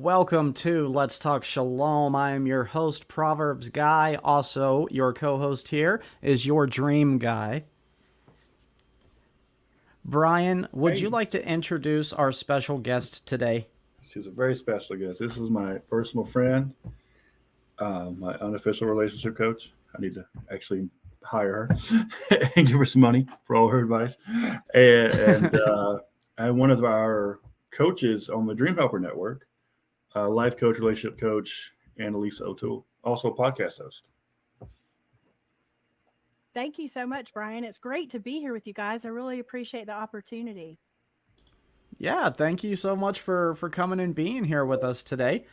Welcome to Let's Talk Shalom. I am your host, ProverbsGuy. Also, your co-host here is your dream guy. Brian, would you Hey, like to introduce our special guest today? she's a very special guest. This is my personal friend, my unofficial relationship coach. I need to actually hire her and give her some money for all her advice. And one of our coaches on the Dream Helper Network, life coach, relationship coach, Annalisa O'Toole, also a podcast host. Thank you so much, Brian. It's great to be here with you guys. I really appreciate the opportunity. Yeah, thank you so much for coming and being here with us today.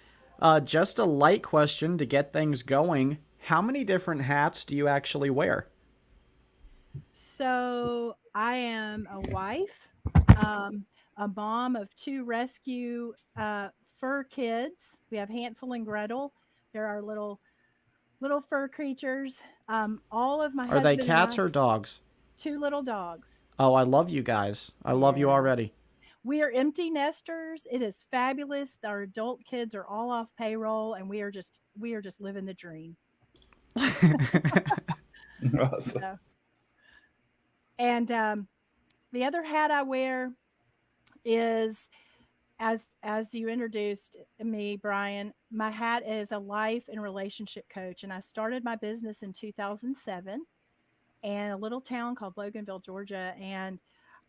Just a light question to get things going. How many different hats do you actually wear? So, I am a wife, um, a mom of two rescue fur kids. We have Hansel and Gretel. They're our little fur creatures. All of my Are they husband and cats I, or dogs? two little dogs. Oh, I love you guys. I love you Yeah. already. We are empty nesters. It is fabulous. Our adult kids are all off payroll and we are just living the dream. Awesome. So, and the other hat I wear is, as you introduced me, Brian, my hat is a life and relationship coach, and I started my business in 2007 in a little town called Loganville, Georgia, and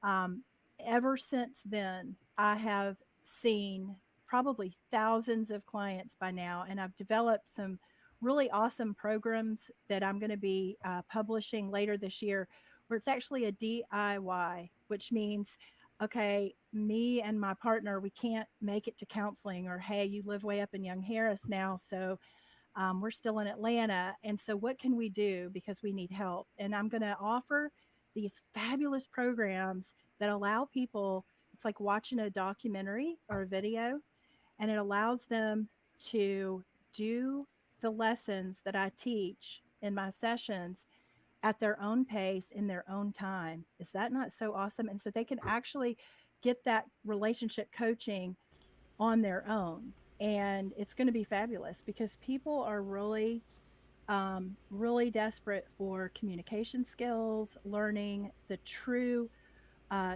um, ever since then, I have seen probably thousands of clients by now, and I've developed some really awesome programs that I'm going to be publishing later this year, where it's actually a DIY, which means, okay, me and my partner, we can't make it to counseling, or hey, you live way up in Young Harris now, so we're still in Atlanta. And so, what can we do because we need help? And I'm going to offer these fabulous programs that allow people, it's like watching a documentary or a video, and it allows them to do the lessons that I teach in my sessions at their own pace in their own time. Is that not so awesome? And so they can actually get that relationship coaching on their own. And it's going to be fabulous because people are really desperate for communication skills, learning the true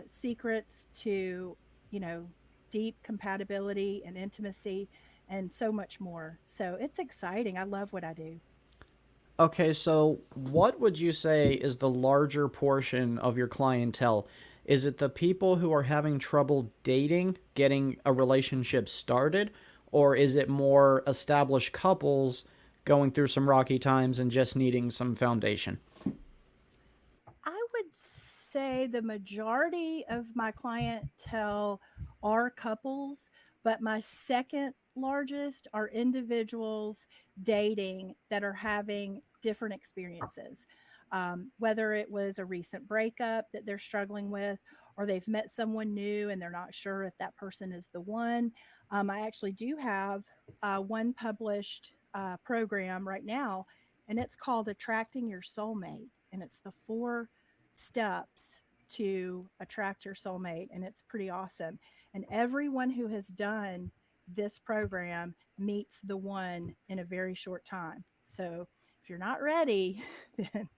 secrets to, you know, deep compatibility and intimacy and so much more. So it's exciting. I love what I do. Okay, so what would you say is the larger portion of your clientele? Is it the people who are having trouble dating, getting a relationship started, or is it more established couples going through some rocky times and just needing some foundation? I would say the majority of my clientele are couples, but my second largest are individuals dating that are having different experiences. Whether it was a recent breakup that they're struggling with, or they've met someone new and they're not sure if that person is the one. I actually do have one published program right now, and it's called Attracting Your Soulmate. And it's the 4 steps to attract your soulmate, and it's pretty awesome. And everyone who has done this program meets the one in a very short time. So if you're not ready, then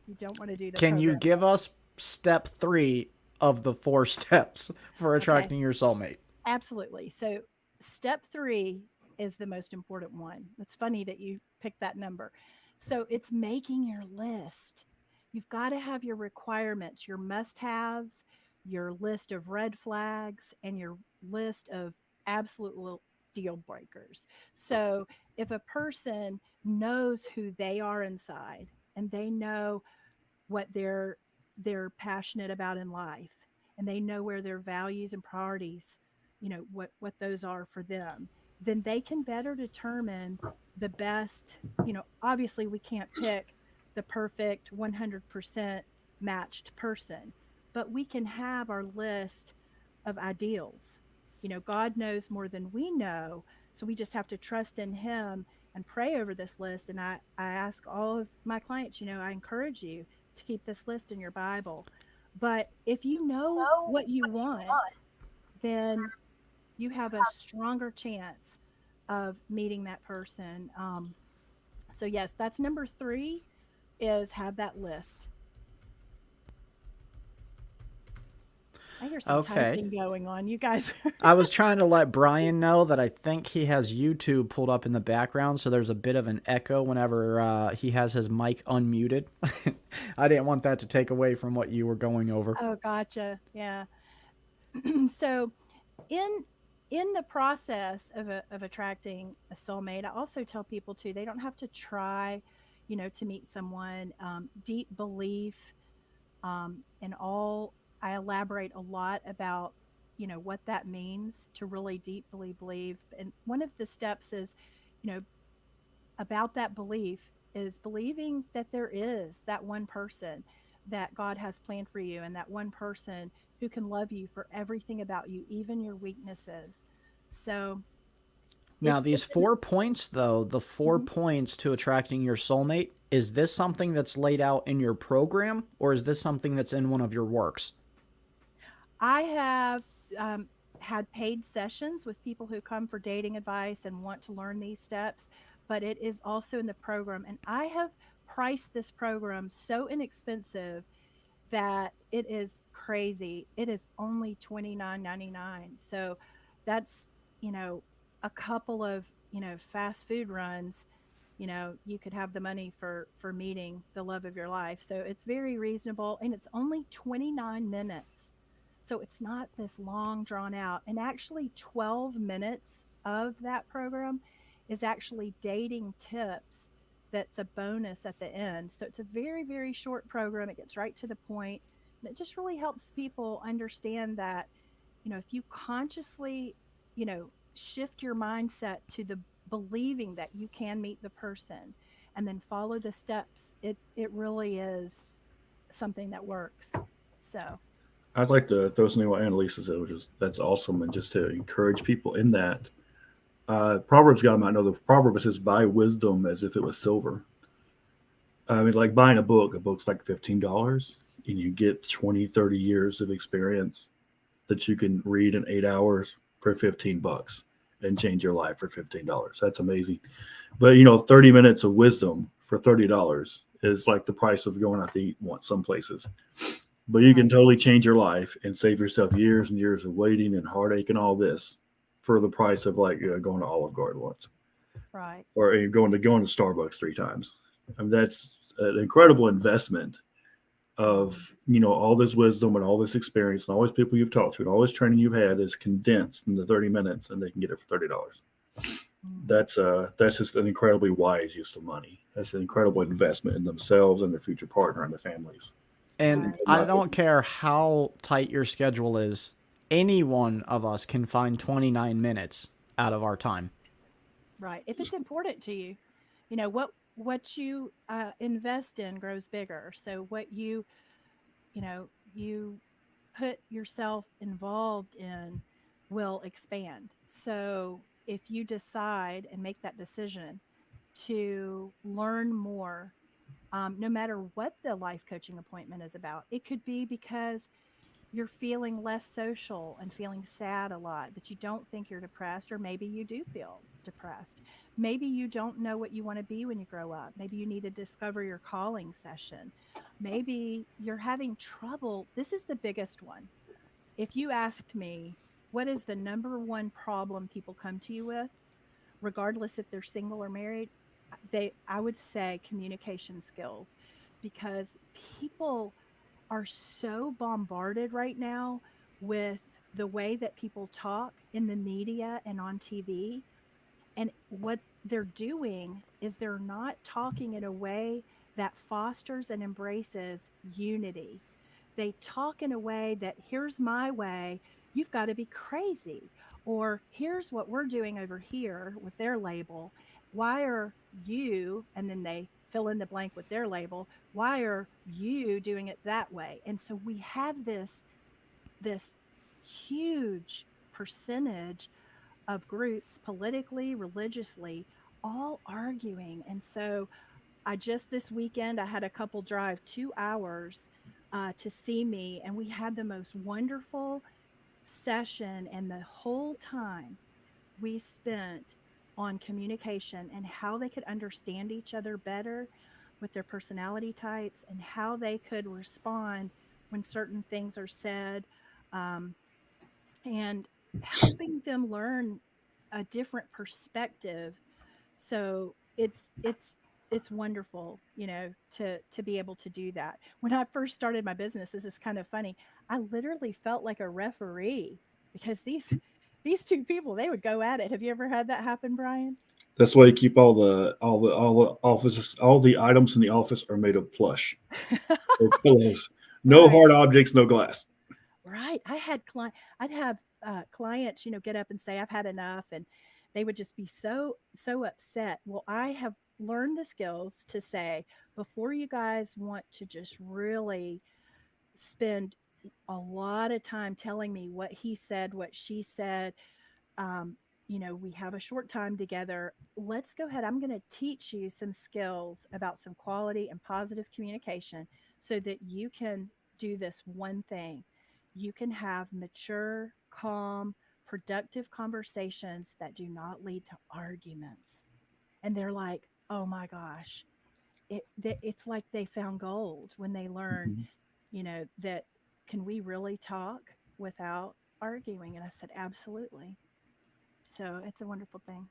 you don't want to do the Can you program. give us step 3 of the 4 steps for Okay, attracting your soulmate? absolutely. So step 3 is the most important one. It's funny that you picked that number. So it's making your list. You've got to have your requirements, your must haves, your list of red flags, and your list of absolute deal breakers. So if a person knows who they are inside, and they know what they're passionate about in life, and they know where their values and priorities, what those are for them, then they can better determine the best. Obviously we can't pick the perfect 100% matched person, but we can have our list of ideals. God knows more than we know, so we just have to trust in him and pray over this list. And I ask all of my clients, I encourage you to keep this list in your Bible. But if you know what you want, then you have a stronger chance of meeting that person. So yes, that's number 3 is have that list. I hear some Okay. typing going on. You guys. I was trying to let Brian know that I think he has YouTube pulled up in the background, so there's a bit of an echo whenever he has his mic unmuted. I didn't want that to take away from what you were going over. Oh, gotcha. Yeah. So in the process of attracting a soulmate, I also tell people too, they don't have to try, to meet someone. Deep belief, and all. I elaborate a lot about, what that means to really deeply believe. And one of the steps is, you know, about that belief is believing that there is that one person that God has planned for you, and that one person who can love you for everything about you, even your weaknesses. So Now, these it's 4 points, though, the four Mhm. points to attracting your soulmate, is this something that's laid out in your program, or is this something that's in one of your works? I have had paid sessions with people who come for dating advice and want to learn these steps, but it is also in the program. And I have priced this program so inexpensive that it is crazy. It is only $29.99. So that's, you know, a couple of, fast food runs. You could have the money for meeting the love of your life. So it's very reasonable, and it's only 29 minutes. So it's not this long drawn out. And actually 12 minutes of that program is actually dating tips. That's a bonus at the end. So it's a very, very short program. It gets right to the point. And it just really helps people understand that, if you consciously, shift your mindset to the believing that you can meet the person and then follow the steps, it really is something that works. So, I'd like to throw something what Annalisa said, which is that's awesome, and just to encourage people in that. Proverbs guy might know the proverb says, "Buy wisdom as if it was silver." I mean, like buying a book. A book's like $15, and you get 20, 30 years of experience that you can read in 8 hours for $15 and change your life for $15. That's amazing. But 30 minutes of wisdom for $30 is like the price of going out to eat once some places. But you can right, totally change your life and save yourself years and years of waiting and heartache and all this for the price of like going to Olive Garden once, right. or going to Starbucks 3 times. I mean, that's an incredible investment of all this wisdom and all this experience and all these people you've talked to and all this training you've had is condensed into 30 minutes, and they can get it for $30. Mhm. That's just an incredibly wise use of money. That's an incredible investment in themselves and their future partner and their families. And Right, In my I don't opinion. care how tight your schedule is, any one of us can find 29 minutes out of our time. right. If it's important to you, what you invest in grows bigger. So what you put yourself involved in will expand. So if you decide and make that decision to learn more, no matter what the life coaching appointment is about, it could be because you're feeling less social and feeling sad a lot, but you don't think you're depressed, or maybe you do feel depressed. Maybe you don't know what you want to be when you grow up. Maybe you need to discover your calling session. Maybe you're having trouble. This is the biggest one. If you asked me, what is the number one problem people come to you with, regardless if they're single or married, I would say communication skills, because people are so bombarded right now with the way that people talk in the media and on TV. And what they're doing is they're not talking in a way that fosters and embraces unity. They talk in a way that, here's my way, you've got to be crazy. Or here's what we're doing over here with their label. Why are you, and then they fill in the blank with their label, why are you doing it that way? And so we have this huge percentage of groups, politically, religiously, all arguing. And so I just this weekend, I had a couple drive 2 hours to see me, and we had the most wonderful session. And the whole time we spent on communication and how they could understand each other better with their personality types and how they could respond when certain things are said, um, and helping them learn a different perspective. So it's wonderful, to be able to do that. When I first started my business, this is kind of funny. I literally felt like a referee because these two people, they would go at it. Have you ever had that happen, Brian? That's why you keep all the offices, all the items in the office are made of plush or pillows. No Right. hard objects, no glass. Right. I'd have clients, get up and say, I've had enough. And they would just be so upset. Well, I have learned the skills to say, before you guys want to just really spend a lot of time telling me what he said, what she said, um, we have a short time together. Let's go ahead. I'm going to teach you some skills about some quality and positive communication so that you can do this one thing. You can have mature, calm, productive conversations that do not lead to arguments. And they're like, oh my gosh, it's like they found gold when they learn, Mhm. that can we really talk without arguing? And I said, absolutely. So it's a wonderful thing.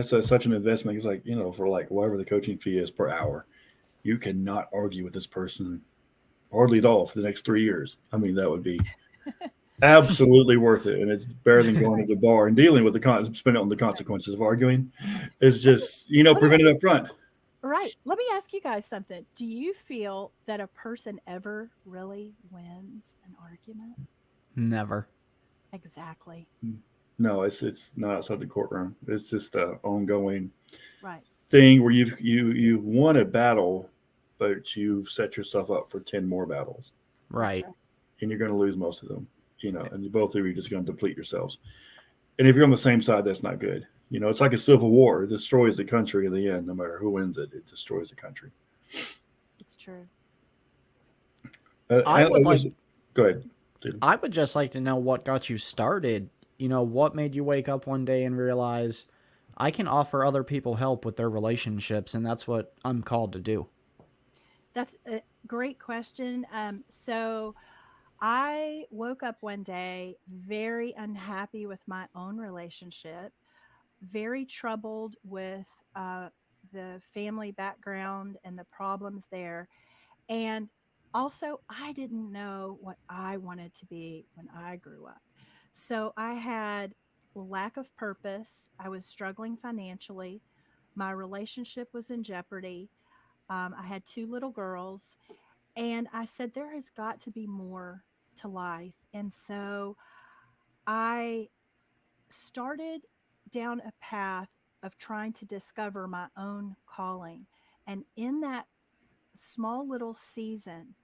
Such an investment. It's like, for like whatever the coaching fee is per hour, you cannot argue with this person hardly at all for the next 3 years. I mean, that would be absolutely worth it. And it's better than going Right. to the bar and dealing with spending on the Right. consequences of arguing. It's Let me just, let me prevented up front. right. Let me ask you guys something. Do you feel that a person ever really wins an argument? Never. Exactly. No, it's not outside the courtroom. It's just a ongoing Right. thing where you won a battle, but you've set yourself up for 10 more battles, That's Right. right. and you're going to lose most of them. And both of you are just going to deplete yourselves. And if you're on the same side, that's not good. It's like a civil war. It destroys the country in the end. No matter who wins it, it destroys the country. It's true. I would I like go ahead, Stephen. I would just like to know what got you started. What made you wake up one day and realize I can offer other people help with their relationships, and that's what I'm called to do. That's a great question. So I woke up one day very unhappy with my own relationship, very troubled with the family background and the problems there. And also, I didn't know what I wanted to be when I grew up. So I had lack of purpose. I was struggling financially. My relationship was in jeopardy. I had two little girls. And I said, there has got to be more to life. And so I started down a path of trying to discover my own calling. And in that small little season,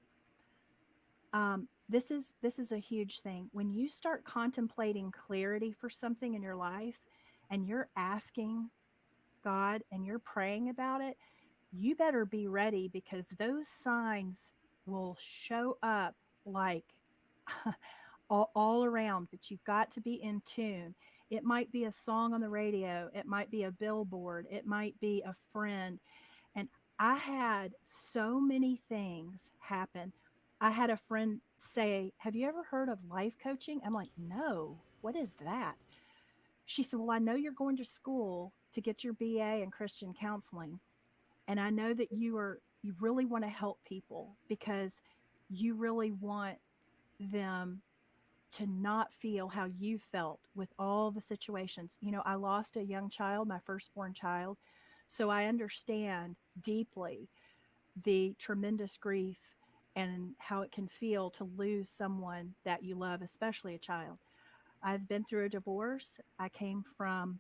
this is a huge thing. When you start contemplating clarity for something in your life, and you're asking God and you're praying about it, you better be ready because those signs will show up like all around, but you've got to be in tune. It might be a song on the radio, it might be a billboard, it might be a friend. And I had so many things happen. I had a friend say, have you ever heard of life coaching? I'm like, no, what is that? She said, well, I know you're going to school to get your BA in Christian counseling. And I know that you really want to help people because you really want them to not feel how you felt with all the situations. I lost a young child, my firstborn child. So I understand deeply the tremendous grief and how it can feel to lose someone that you love, especially a child. I've been through a divorce. I came from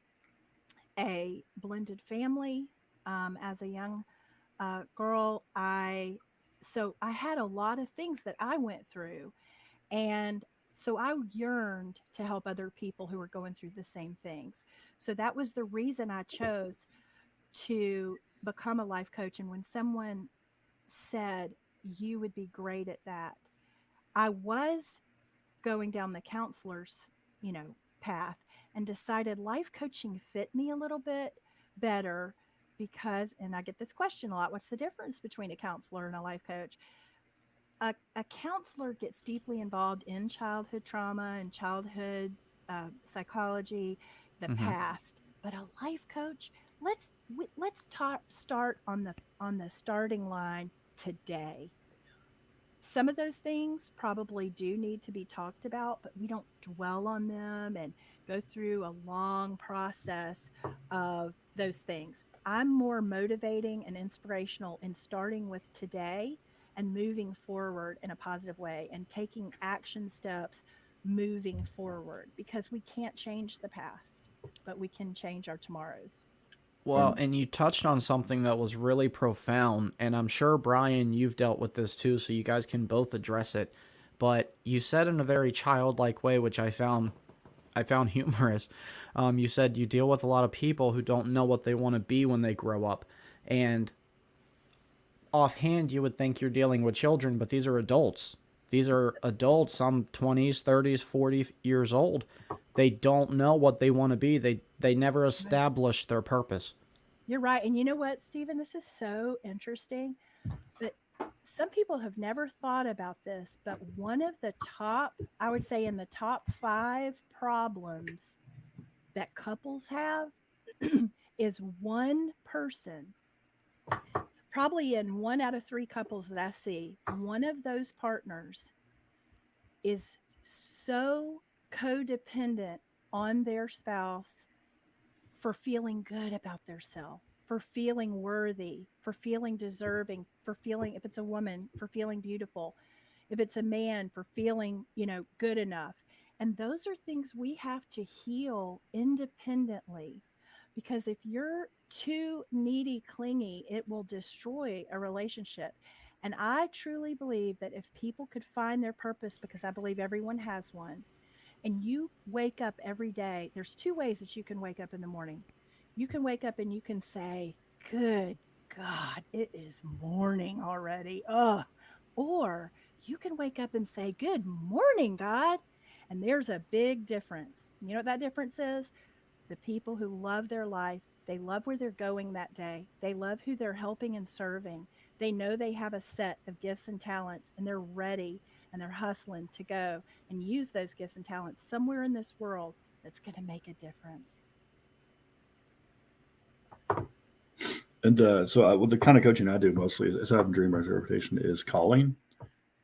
a blended family as a young girl. I had a lot of things that I went through, and so I yearned to help other people who were going through the same things. So that was the reason I chose to become a life coach. And when someone said, you would be great at that, I was going down the counselor's, path. and decided life coaching fit me a little bit better because, and I get this question a lot, what's the difference between a counselor and a life coach? A counselor gets deeply involved in childhood trauma and childhood psychology, the Hmm. past. But a life coach, start on the starting line today. Some of those things probably do need to be talked about, but we don't dwell on them and go through a long process of those things. I'm more motivating and inspirational in starting with today and moving forward in a positive way and taking action steps moving forward, because we can't change the past, but we can change our tomorrows. Well, And and you touched on something that was really profound, and I'm sure, Brian, you've dealt with this too, so you guys can both address it. But you said in a very childlike way, which I found humorous. You said you deal with a lot of people who don't know what they want to be when they grow up, and offhand, you would think you're dealing with children, but these are adults. These are adults, some 20s, 30s, 40 years old. They don't know what they want to be. They never Right. established their purpose. You're right. And you know what, Stephen? This is so interesting. But some people have never thought about this, but one of the top, I would say in the top 5 problems that couples have is one person, probably in 1 out of 3 couples that I see, one of those partners is so codependent on their spouse for feeling good about their self, for feeling worthy, for feeling deserving, for feeling, if it's a woman, for feeling beautiful, if it's a man, for feeling, good enough. And those are things we have to heal independently, because if you're too needy, clingy, it will destroy a relationship. And I truly believe that if people could find their purpose, because I believe everyone has one, and you wake up every day, there's 2 ways that you can wake up in the morning. You can wake up and you can say, "Good God, it is morning already." Ugh. Or you can wake up and say, "Good morning, God." And there's a big difference. You know what that difference is? The people who love their life, they love where they're going that day. They love who they're helping and serving. They know they have a set of gifts and talents, and they're ready and they're hustling to go and use those gifts and talents somewhere in this world that's going to make a difference. well, the kind of coaching I do mostly is having dream interpretation is calling.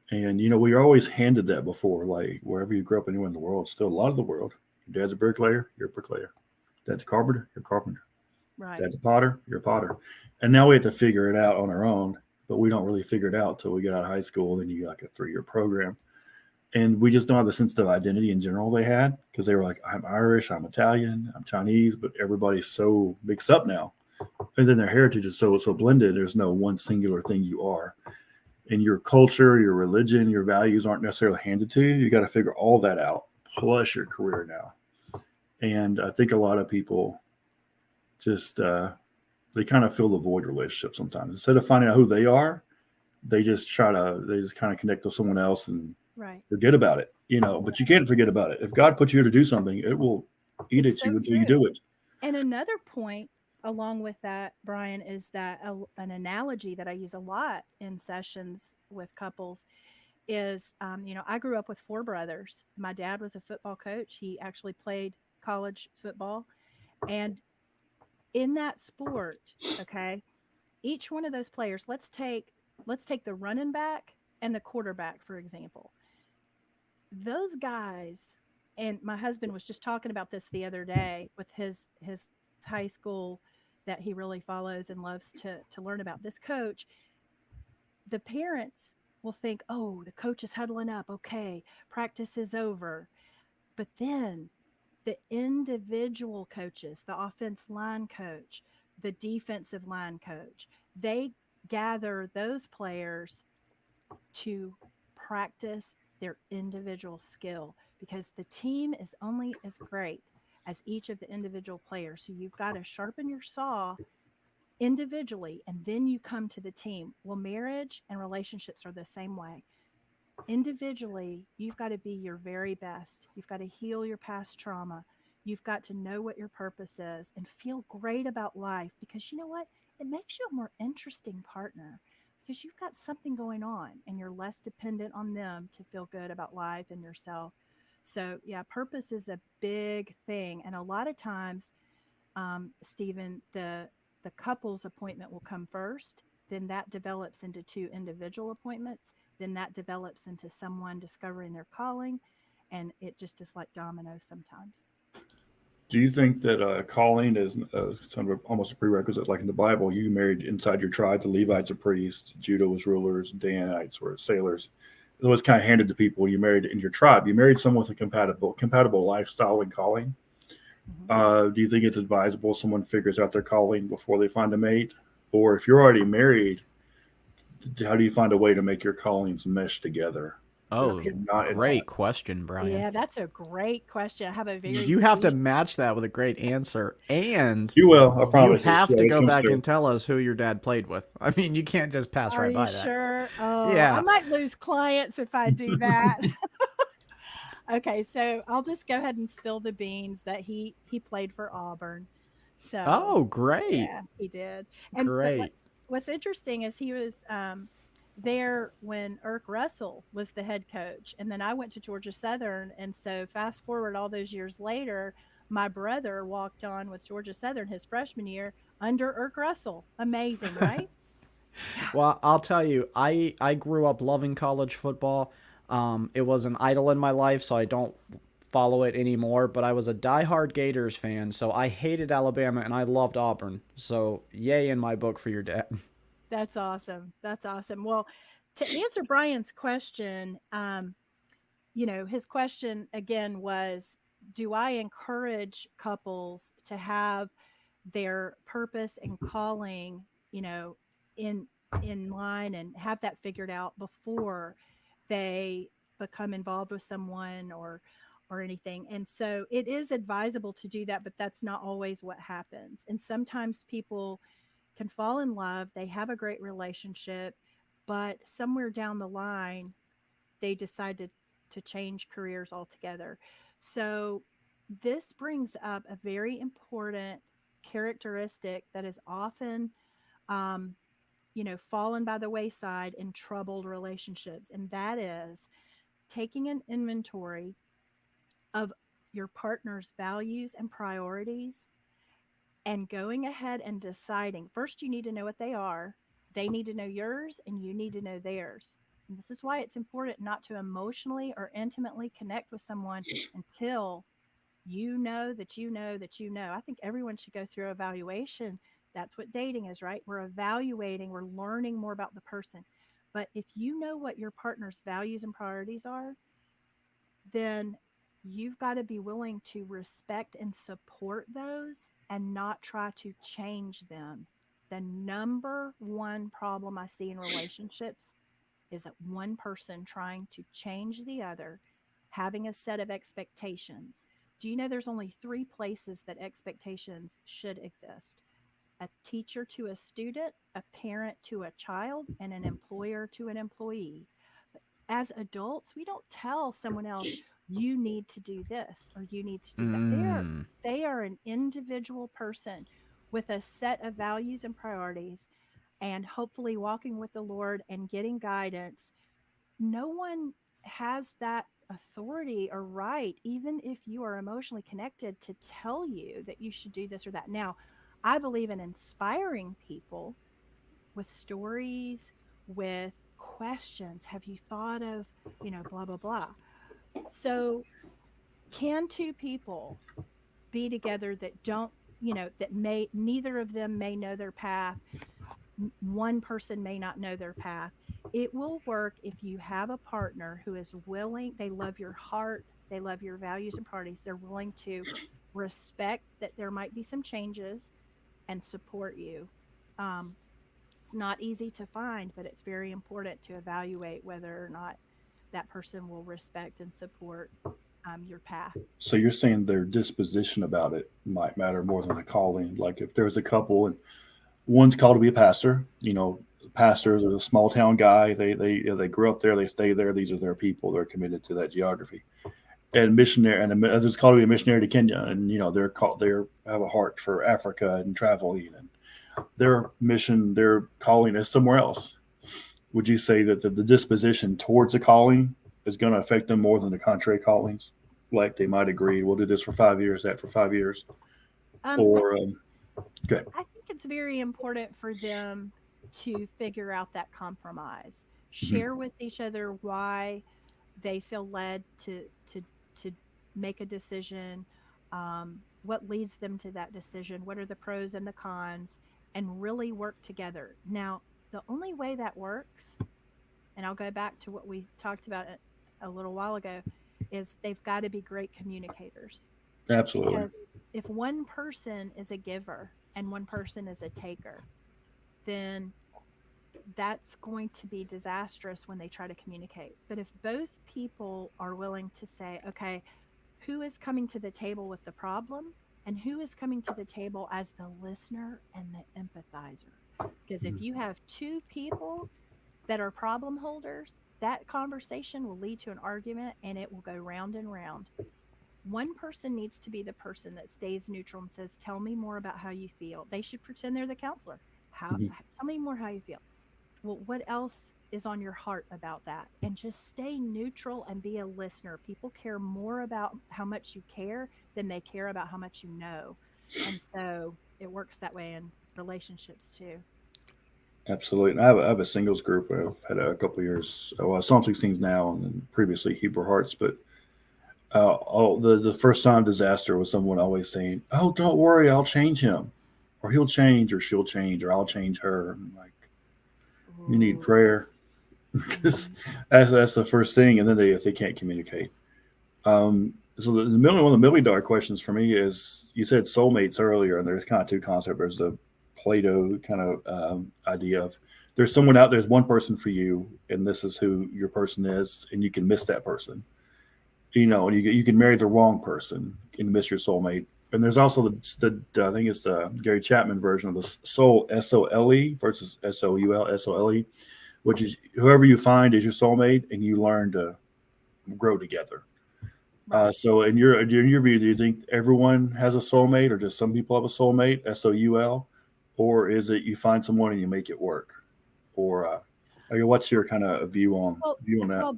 And we are always handed that before, like wherever you grew up anywhere in the world, still a lot of the world. Your dad's a bricklayer, you're a bricklayer. Dad's a carpenter, you're a carpenter. Right. Dad's a potter, you're a potter. And now we have to figure it out on our own, but we don't really figure it out till we get out of high school. Then you got like a 3-year program. And we just don't have the sense of identity in general they had, because they were like, I'm Irish, I'm Italian, I'm Chinese, but everybody's so mixed up now. And then their heritage is so blended. There's no one singular thing you are. And your culture, your religion, your values aren't necessarily handed to you. You got to figure all that out, plus your career now. And I think a lot of people just they kind of fill the void relationship sometimes. Instead of finding out who they are, they just kind of connect with someone else and Right. forget about it. But you can't forget about it. If God puts you here to do something, it will eat It's at you so until you true. do it. And another point along with that, Brian, is that an analogy that I use a lot in sessions with couples is, I grew up with 4 brothers. My dad was a football coach. He actually played college football. And in that sport, okay, each one of those players, let's take the running back and the quarterback, for example. Those guys, and my husband was just talking about this the other day with his high school that he really follows and loves to learn about. This coach, the parents will think, "Oh, the coach is huddling up. Okay, practice is over." But then the individual coaches, the offense line coach, the defensive line coach, they gather those players to practice their individual skill, because the team is only as great as each of the individual players. So you've got to sharpen your saw individually and then you come to the team. Well, marriage and relationships are the same way. Individually, you've got to be your very best. You've got to heal your past trauma. You've got to know what your purpose is and feel great about life, because you know what? It makes you a more interesting partner because you've got something going on and you're less dependent on them to feel good about life and yourself. So, yeah, purpose is a big thing. And a lot of times, Stephen, the couple's appointment will come first, then that develops into two individual appointments, then that develops into someone discovering their calling, and it just is like dominoes sometimes. Do you think that calling is sort of almost a prerequisite? Like in the Bible, you married inside your tribe. The Levites are priests, Judah was rulers, Danites were sailors. It was kind of handed to people. You married in your tribe. You married someone with a compatible lifestyle and calling. Mhm. Do you think it's advisable someone figures out their calling before they find a mate? Or if you're already married, how do you find a way to make your callings mesh together? If Oh, you're not in that, great question, Brian. Yeah, that's a great question. I have a very You have to deep. match that with a great answer, and you will. I you promise you. have Yeah, to it go comes back through. and tell us who your dad played with. I mean, you can't just pass Are right you by that. sure? Oh, I Yeah. might lose clients if I do that. Okay, so I'll just go ahead and spill the beans that he played for Auburn. So Oh, great. yeah, he did. And but Great. what's interesting is he was there when Irk Russell was the head coach, and then I went to Georgia Southern, and so fast forward all those years later, my brother walked on with Georgia Southern his freshman year under Irk Russell. Amazing, right? Well, I'll tell you, I grew up loving college football. It was an idol in my life, so I don't follow it anymore. But I was a diehard Gators fan, so I hated Alabama and I loved Auburn. So yay in my book for your dad. That's awesome. That's awesome. Well, to answer Brian's question, his question again was, do I encourage couples to have their purpose and calling, in line and have that figured out before they become involved with someone or anything. And so it is advisable to do that, but that's not always what happens. And sometimes people can fall in love, they have a great relationship, but somewhere down the line they decide to change careers altogether. So this brings up a very important characteristic that is often um, fallen by the wayside in troubled relationships, and that is taking an inventory of your partner's values and priorities and going ahead and deciding. First, you need to know what they are. They need to know yours, and you need to know theirs. And this is why it's important not to emotionally or intimately connect with someone until you know that you know that you know. I think everyone should go through evaluation. That's what dating is, right? We're evaluating, we're learning more about the person. But if you know what your partner's values and priorities are, then you've got to be willing to respect and support those and not try to change them. The number one problem I see in relationships is that one person trying to change the other, having a set of expectations. Do you know there's only three places that expectations should exist? A teacher to a student, a parent to a child, and an employer to an employee. As adults, we don't tell someone else, you need to do this or you need to do that. Mm. They are an individual person with a set of values and priorities, and hopefully walking with the Lord and getting guidance. No one has that authority or right, even if you are emotionally connected, to tell you that you should do this or that. Now, I believe in inspiring people with stories, with questions. Have you thought of, blah, blah, blah. So, can two people be together that don't, that may, neither of them may know their path? One person may not know their path. It will work if you have a partner who is willing, they love your heart, they love your values and priorities, they're willing to respect that there might be some changes and support you. Um, it's not easy to find, but it's very important to evaluate whether or not that person will respect and support your path. So you're saying their disposition about it might matter more than the calling. Like if there's a couple and one's called to be a pastor, pastor is a small town guy. They grew up there. They stay there. These are their people. They're committed to that geography. and missionary, and others called to be a missionary to Kenya, and they have a heart for Africa and traveling, and their mission, their calling is somewhere else. Would you say that the disposition towards the calling is going to affect them more than the contrary callings? Like they might agree, we'll do this for 5 years, that for 5 years, or okay. I think it's very important for them to figure out that compromise, share with each other why they feel led to make a decision, what leads them to that decision, what are the pros and the cons, and really work together. Now, the only way that works, and I'll go back to what we talked about a little while ago, is they've got to be great communicators. Absolutely. Because if one person is a giver and one person is a taker, then that's going to be disastrous when they try to communicate. But if both people are willing to say, okay, who is coming to the table with the problem and who is coming to the table as the listener and the empathizer? Because if you have two people that are problem holders, that conversation will lead to an argument and it will go round and round. One person needs to be the person that stays neutral and says, tell me more about how you feel. They should pretend they're the counselor. Tell me more how you feel. Well, what else is on your heart about that? And just stay neutral and be a listener. People care more about how much you care than they care about how much you know. And so it works that way in relationships too. Absolutely. And I have a singles group. I've had a couple of years. Well, Psalm 16s now, and then previously Hebrew Hearts. But the first sign of disaster was someone always saying, "Oh, don't worry, I'll change him, or he'll change, or she'll change, or I'll change her." I'm like, you need prayer. that's the first thing, and then they can't communicate. So one of the million dollar questions for me is, you said soulmates earlier, and there's kind of two concepts. There's the Plato kind of idea of there's someone out there's one person for you, and this is who your person is, and you can miss that person. And you can marry the wrong person and miss your soulmate. And there's also the I think it's the Gary Chapman version of the soul, SOLE versus SOUL, which is whoever you find is your soulmate, and you learn to grow together. So in your view, do you think everyone has a soulmate, or just some people have a soulmate, SOUL, or is it you find someone and you make it work? Or what's your kind of view on that? Well,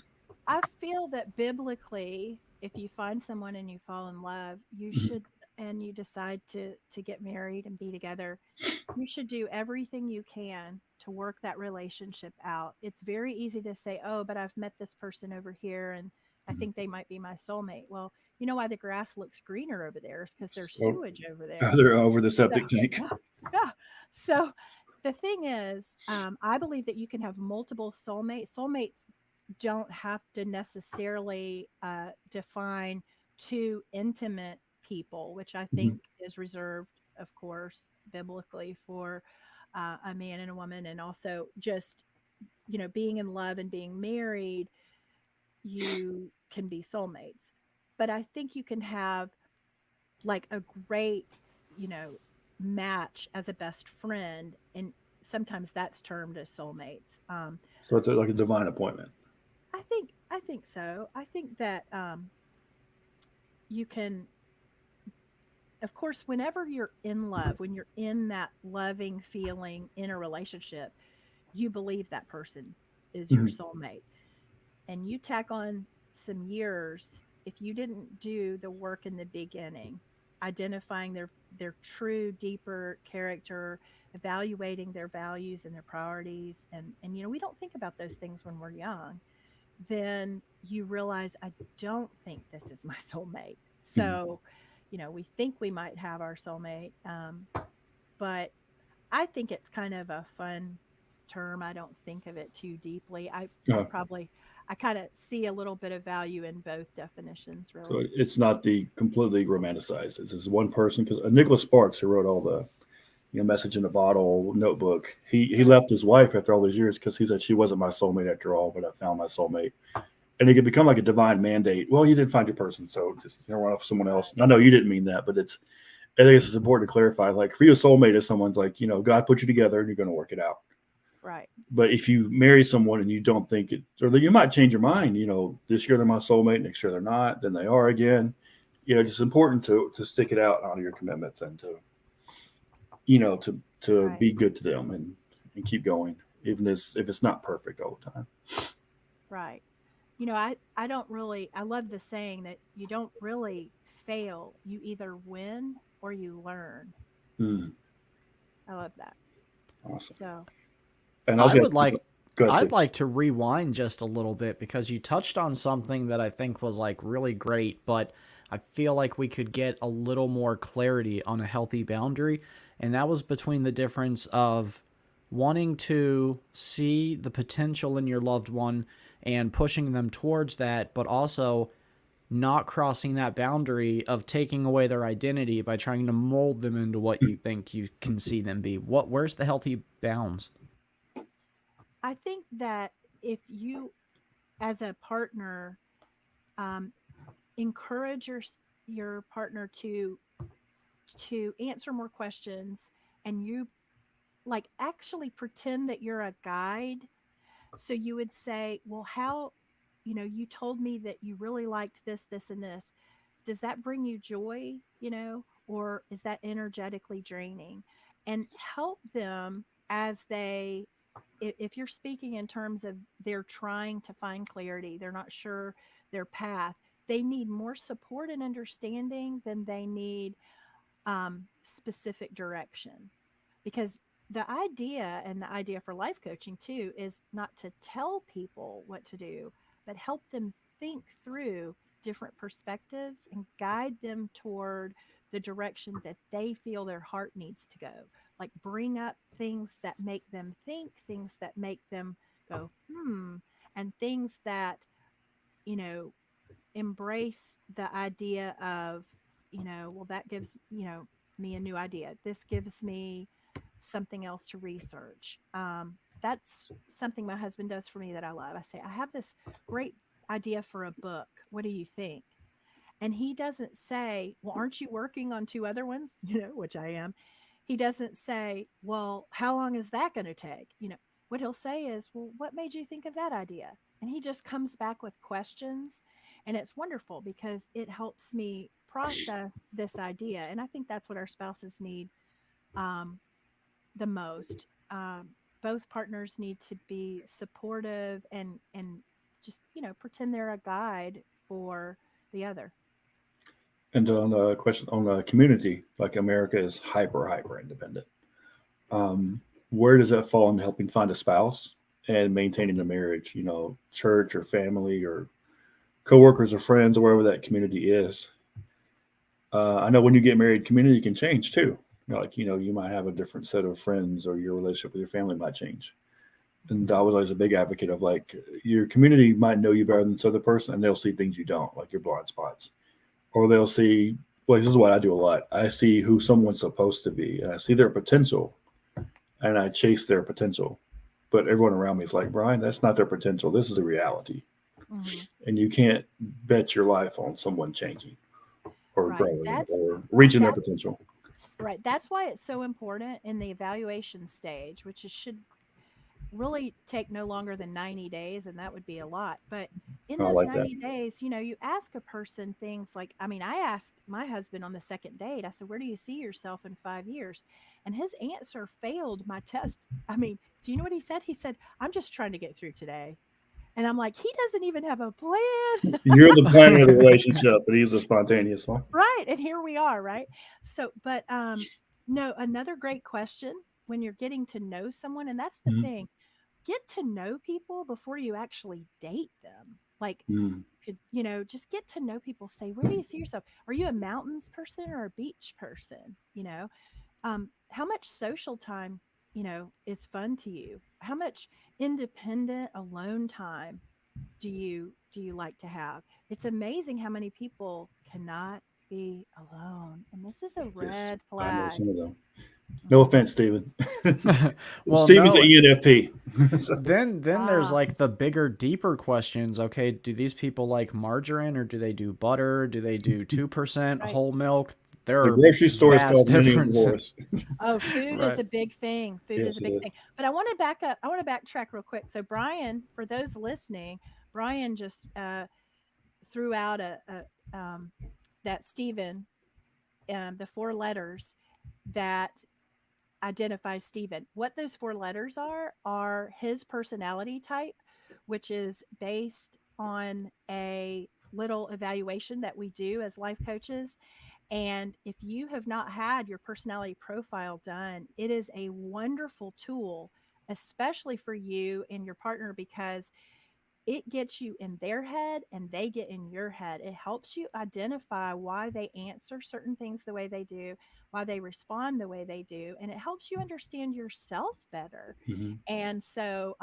I feel that biblically, if you find someone and you fall in love, you should, and you decide to get married and be together, you should do everything you can to work that relationship out. It's very easy to say, oh, but I've met this person over here and I think they might be my soulmate. Well, you know why the grass looks greener over there is because there's sewage over there. They're over the septic tank. Yeah. So the thing is, I believe that you can have multiple soulmates. Soulmates don't have to necessarily define two intimate people, which I think is reserved, of course, biblically for a man and a woman. And also just, being in love and being married, you can be soulmates. But I think you can have like a great, match as a best friend. And sometimes that's termed as soulmates. So it's like a divine appointment. I think so. I think that you can, of course, whenever you're in love, when you're in that loving feeling in a relationship, you believe that person is your soulmate. And you tack on some years, if you didn't do the work in the beginning, identifying their true, deeper character, evaluating their values and their priorities, and we don't think about those things when we're young, then you realize, I don't think this is my soulmate. So, we think we might have our soulmate, but I think it's kind of a fun term. I don't think of it too deeply. I kind of see a little bit of value in both definitions, really. So it's not the completely romanticized. This is one person, because Nicholas Sparks, who wrote all the Message in a Bottle notebook, he left his wife after all these years because he said, she wasn't my soulmate after all, but I found my soulmate. And it could become like a divine mandate. Well, you didn't find your person, so just run off someone else. I know you didn't mean that, but I think it's important to clarify. Like, for you, a soulmate is someone's like, God put you together and you're going to work it out. Right. But if you marry someone and you don't think it, or you might change your mind, this year they're my soulmate, next year they're not, then they are again. Just important to stick it out on your commitments and to Right. be good to them and keep going, even if it's not perfect all the time. Right. I don't really, I love the saying that you don't really fail. You either win or you learn. Mm, I love that. awesome. So, And I was I going would like go ahead, I'd Steve. like to rewind just a little bit because you touched on something that I think was like really great, but I feel like we could get a little more clarity on a healthy boundary, and that was between the difference of wanting to see the potential in your loved one and pushing them towards that, but also not crossing that boundary of taking away their identity by trying to mold them into what you think you can see them be. Where's the healthy bounds? I think that if you, as a partner, um, encourage your partner to answer more questions, and you like actually pretend that you're a guide. So you would say, well, how, you told me that you really liked this, this, and this. Does that bring you joy, or is that energetically draining? And help them as if you're speaking in terms of they're trying to find clarity, they're not sure their path, they need more support and understanding than they need specific direction. Because the idea for life coaching too is not to tell people what to do, but help them think through different perspectives and guide them toward the direction that they feel their heart needs to go. Like bring up things that make them think, things that make them go, and things that, you know, embrace the idea of, well, that gives, me a new idea. This gives me something else to research. That's something my husband does for me that I love. I say, I have this great idea for a book. What do you think? And he doesn't say, well, aren't you working on two other ones? Which I am. He doesn't say, well, how long is that going to take? What he'll say is, well, what made you think of that idea? And he just comes back with questions. And it's wonderful because it helps me process this idea. And I think that's what our spouses need um, the most. Both partners need to be supportive and just, pretend they're a guide for the other. And on the question on the community, like America is hyper independent. Where does that fall in helping find a spouse and maintaining the marriage? Church or family or coworkers or friends or wherever that community is. I know when you get married, community can change too. You might have a different set of friends or your relationship with your family might change. And I was always a big advocate of like your community might know you better than this other person and they'll see things you don't, like your blind spots. Or they'll see, well, this is what I do a lot. I see who someone's supposed to be and I see their potential and I chase their potential. But everyone around me is like, Brian, that's not their potential. This is a reality. Mm-hmm. And you can't bet your life on someone changing or Right. growing or reaching their That potential. right. That's why it's so important in the evaluation stage, which should really take no longer than 90 days, and that would be a lot. But in I those like that. 90 days, you ask a person things like, I mean, I asked my husband on the second date, I said, where do you see yourself in 5 years? And his answer failed my test. I mean, do you know what he said? He said, I'm just trying to get through today. And I'm like, he doesn't even have a plan. You're the planner of the relationship, but he's a spontaneous one. Right. And here we are. Right. So, but no, another great question when you're getting to know someone, and that's the Mm-hmm. thing, get to know people before you actually date them. Like, Mm-hmm. just get to know people. Say, where do you see yourself? Are you a mountains person or a beach person? How much social time, is fun to you? How much independent alone time do you like to have? It's amazing how many people cannot be alone. And this is a Yes, red I know flag. some of them. No offense, Stephen. Well, Stephen's no. an ENFP. So, Then there's Ah, like the bigger, deeper questions. Okay, do these people like margarine or do they do butter? Do they do 2% right. whole milk? there The are grocery store is vast called Minnie and differences. Dolores. Oh, food is Right. a big thing. Food is Yes, a it big is. thing. But I want to back up. I want to backtrack real quick. So Brian, for those listening, Brian just threw out that Stephen, the 4 letters that identifies Stephen. What those 4 letters are his personality type, which is based on a little evaluation that we do as life coaches. And if you have not had your personality profile done, it is a wonderful tool, especially for you and your partner, because it gets you in their head and they get in your head. It helps you identify why they answer certain things the way they do, why they respond the way they do, and it helps you understand yourself better. Hmm. And so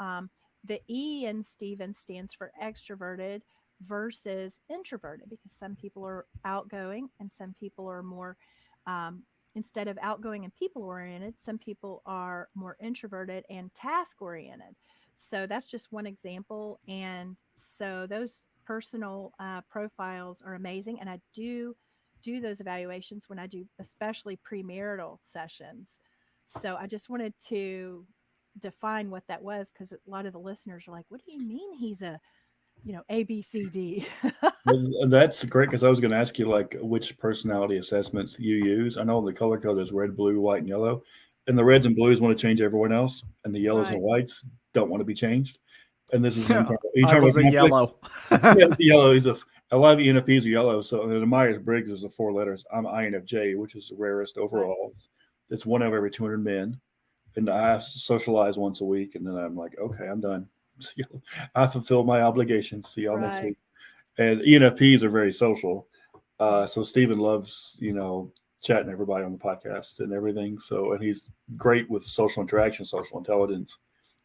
the E in Steven stands for extroverted versus introverted, because some people are outgoing and some people are more, um, instead of outgoing and people oriented, some people are more introverted and task oriented. So that's just one example. And so those personal profiles are amazing. And I do those evaluations when I do, especially premarital sessions. So I just wanted to define what that was, because a lot of the listeners are like, what do you mean he's a, ABCD? Well, that's great because I was going to ask you like which personality assessments you use. I know the color code is red, blue, white, and yellow, and the reds and blues want to change everyone else, and the yellows and Right. whites don't want to be changed. And this is I internal was a conflict. yellow. Yeah, the yellow. A lot of ENFPs are yellow. So and then Myers Briggs is the 4 letters. I'm INFJ, which is the rarest Right. overall. It's one of every 200 men, and I have to socialize once a week, and then I'm like, okay, I'm done. I fulfilled my obligations. See y'all next Right. week. And ENFPs are very social. So Stephen loves, chatting everybody on the podcast and everything. So, and he's great with social interaction, social intelligence,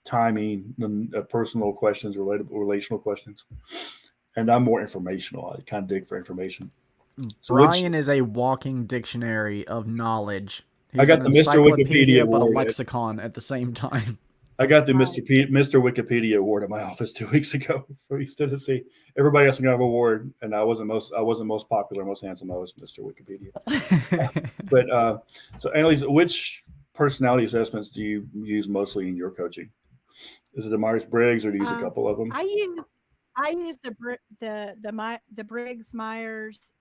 timing, and personal questions, relational questions. And I'm more informational. I kind of dig for information. So, which Brian is a walking dictionary of knowledge. I He's got an the Mr. Wikipedia encyclopedia, but a award. lexicon at the same time. I got the Right. Mr. Wikipedia award at my office 2 weeks ago for East Tennessee. Everybody else got an award, and I wasn't most popular, most handsome. I was Mr. Wikipedia. But so, Annalisa, which personality assessments do you use mostly in your coaching? Is it the Myers Briggs, or do you use a Um, couple of them? I use I use the Briggs Myers.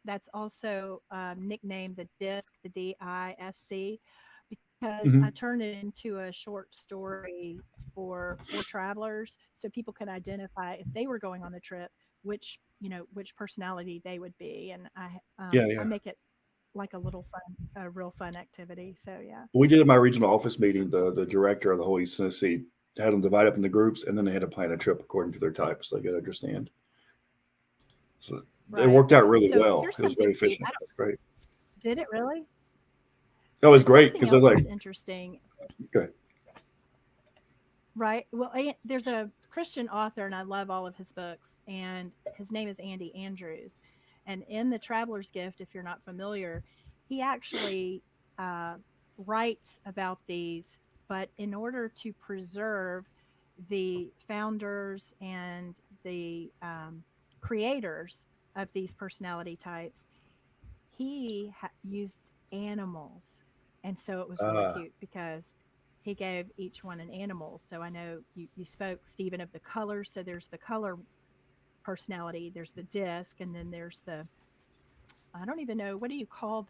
That's also nicknamed the DISC, the DISC, because I Hmm. turn it into a short story for travelers, so people can identify if they were going on the trip, which personality they would be, and Yeah, I yeah. make it like a real fun activity. So yeah. We did at my regional office meeting. The director of the whole East Tennessee had them divide up into groups, and then they had to plan a trip according to their type, so they could understand. So it Right. worked out really So well. here's It was very something too. efficient. That's great. Did it really? That So was great something because they're else like, that's interesting, okay. right? Well, there's a Christian author, and I love all of his books, and his name is Andy Andrews. And in The Traveler's Gift, if you're not familiar, he actually uh, writes about these, but in order to preserve the founders and the creators of these personality types, he used animals. And so it was really Uh, cute because he gave each one an animal. So I know you spoke, Stephen, of the colors. So there's the color personality, there's the disc, and then there's I don't even know, what do you call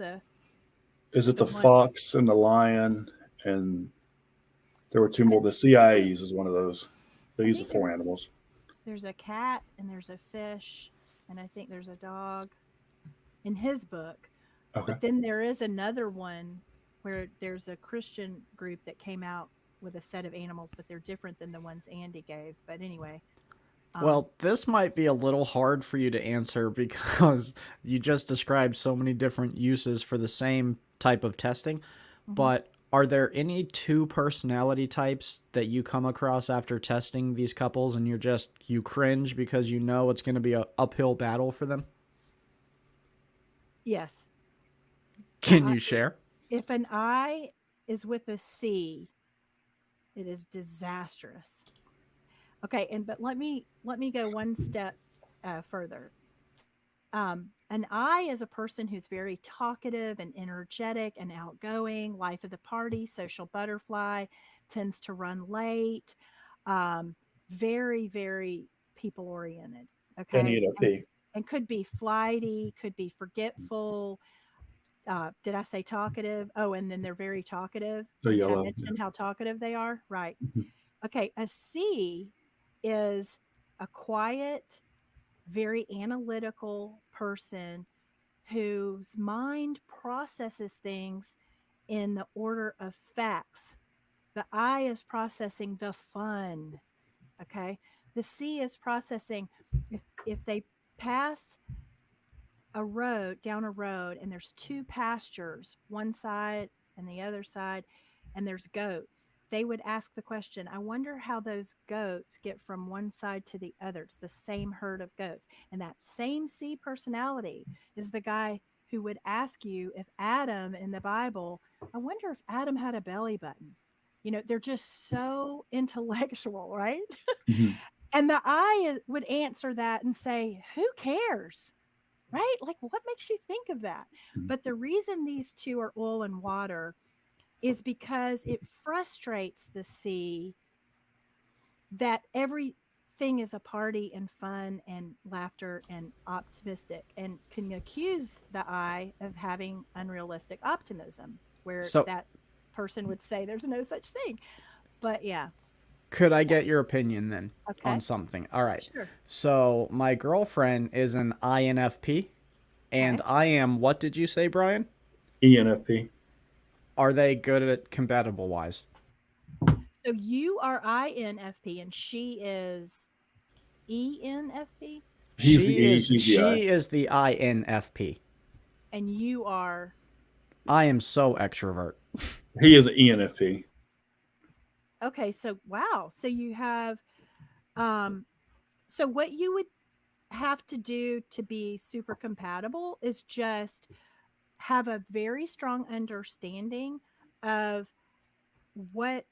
is it the the one? fox and the lion? And there were two I more. The CIA think, uses one of those. They I use the think 4 animals. there's a cat and there's a fish, and I think there's a dog in his book. Okay. But then there is another one where there's a Christian group that came out with a set of animals, but they're different than the ones Andy gave. But anyway, um, Well, this might be a little hard for you to answer because you just described so many different uses for the same type of testing. mhm. But are there any two personality types that you come across after testing these couples and you cringe because you know it's going to be a uphill battle for them? Yes. Can I, you share? if an I is with a C, it is disastrous. Okay, but let me go one step further. An I is a person who's very talkative and energetic and outgoing, life of the party, social butterfly, tends to run late, um, very, very people oriented. Okay. NENFP. And could be flighty, could be forgetful. Did I say talkative? Oh, and then they're very talkative. The Did I yellow. mention how talkative they are? Right. Mhm. Okay. A C is a quiet, very analytical person whose mind processes things in the order of facts. The I is processing the fun. Okay. The C is processing if they pass down a road, and there's two pastures, one side and the other side, and there's goats. They would ask the question, I wonder how those goats get from one side to the other. It's the same herd of goats. And that same C personality is the guy who would ask you if Adam in the Bible, I wonder if Adam had a belly button. They're just so intellectual, right? Mhm. And the would answer that and say, who cares? Right? Like, what makes you think of that? Mhm. But the reason these two are oil and water is because it frustrates the sea that everything is a party and fun and laughter and optimistic, and can accuse the I of having unrealistic optimism, where So, that person would say there's no such thing. But yeah, could I get your opinion then on okay, something? All right. sure. So, my girlfriend is an INFP, and Okay. I am, what did you say, Brian? ENFP. Are they good at compatible wise? So you are INFP and she is ENFP, He's the E. She's the I. She is the INFP. and you are. I am so extrovert. He is an ENFP. Okay, so wow. So you have so what you would have to do to be super compatible is just have a very strong understanding of what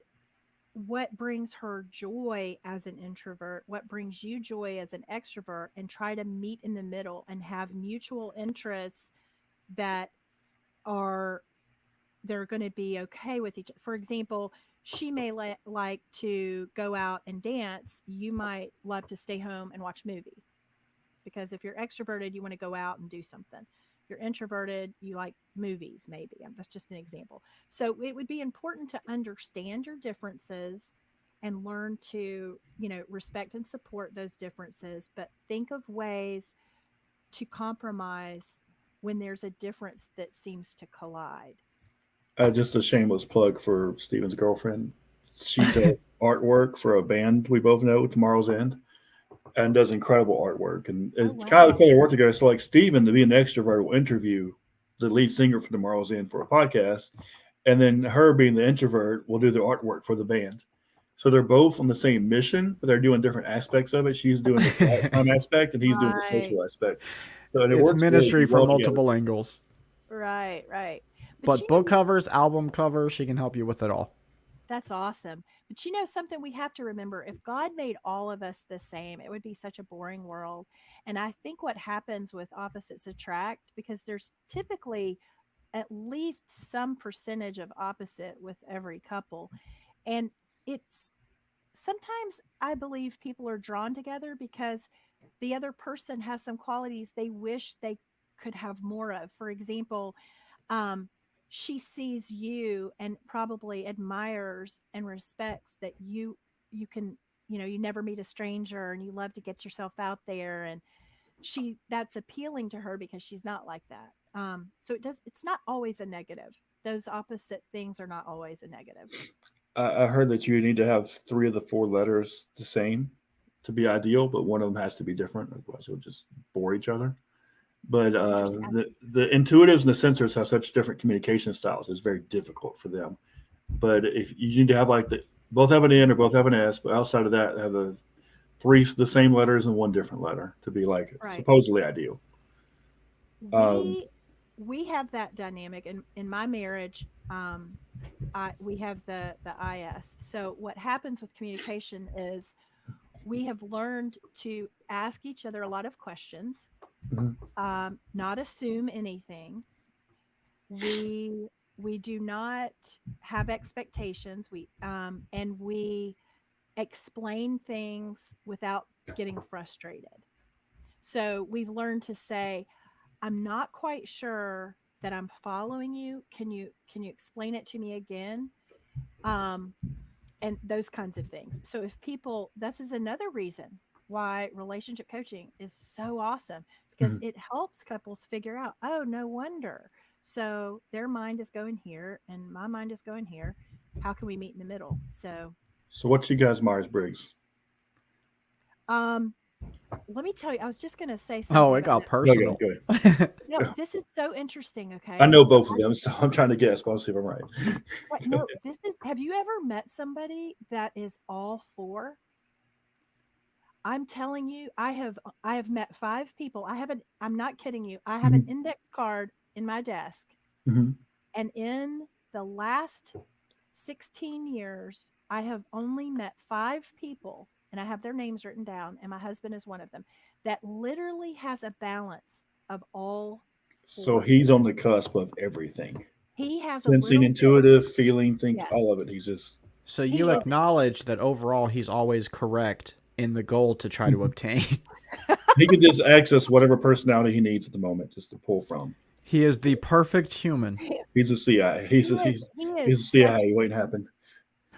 what brings her joy as an introvert, what brings you joy as an extrovert, and try to meet in the middle and have mutual interests that are they're going to be okay with each. For example, she may like to go out and dance. You might love to stay home and watch a movie, because if you're extroverted, you want to go out and do something. If you're introverted, you like movies, maybe. That's just an example. So it would be important to understand your differences and learn to, respect and support those differences, but think of ways to compromise when there's a difference that seems to collide. Just a shameless plug for Steven's girlfriend. She does artwork for a band we both know, Tomorrow's End, and does incredible artwork. And Oh, it's kind of wow. the color work together. So, like Steven, to be an extrovert, will interview the lead singer for Tomorrow's End for a podcast, and then her being the introvert will do the artwork for the band. So they're both on the same mission, but they're doing different aspects of it. She's doing the quiet time aspect, and he's doing the Right. social aspect. So, and it It's works really ministry from well together. multiple angles. Right, right. But But book covers, album covers, she can help you with it all. that's awesome. But something we have to remember, if God made all of us the same, it would be such a boring world. And I think what happens with opposites attract, because there's typically at least some percentage of opposite with every couple. And it's sometimes I believe people are drawn together because the other person has some qualities they wish they could have more of. For example, um, she sees you and probably admires and respects that you can, you never meet a stranger and you love to get yourself out there, and that's appealing to her because she's not like that. So it's not always a negative. Those opposite things are not always a negative. I heard that you need to have three of the four letters the same to be ideal, but one of them has to be different, otherwise you'll just bore each other. But That's interesting. the intuitives and the sensors have such different communication styles; it's very difficult for them. But if you need to have like the both have an N or both have an S, but outside of that, have the three the same letters and one different letter to be like Right. supposedly ideal. Um, We have that dynamic in my marriage. We have the IS. So what happens with communication is we have learned to ask each other a lot of questions, not assume anything. We do not have expectations. And we explain things without getting frustrated. So we've learned to say, I'm not quite sure that I'm following you. Can you explain it to me again? Um, and those kinds of things. So if people, this is another reason why relationship coaching is so awesome, because Mhm. it helps couples figure out, oh, no wonder. So their mind is going here and my mind is going here. How can we meet in the middle? So, So what's you guys Myers-Briggs? um, let me tell you, I was just going to say Oh, something it about got that. personal. Go ahead. No, this is so interesting. I Okay. know So both of them, so I'm trying to guess, but I'll see if I'm right. no, have you ever met somebody that is all four? I'm telling you, I have met 5 people. I'm not kidding you. I have an Mhm. index card in my desk, Mhm. and in the last 16 years, I have only met 5 people, and I have their names written down, and my husband is one of them, that literally has a balance of all So 4. he's on the cusp of everything. He has a Sensing, little bit. intuitive, feeling, think, Yes. all of it. He's just So you He is. acknowledge that overall he's always correct in the goal to try to obtain. he can just access whatever personality he needs at the moment, just to pull from. He is the perfect human. He's a CIA. He is. He is He's a such. CIA waiting to happen.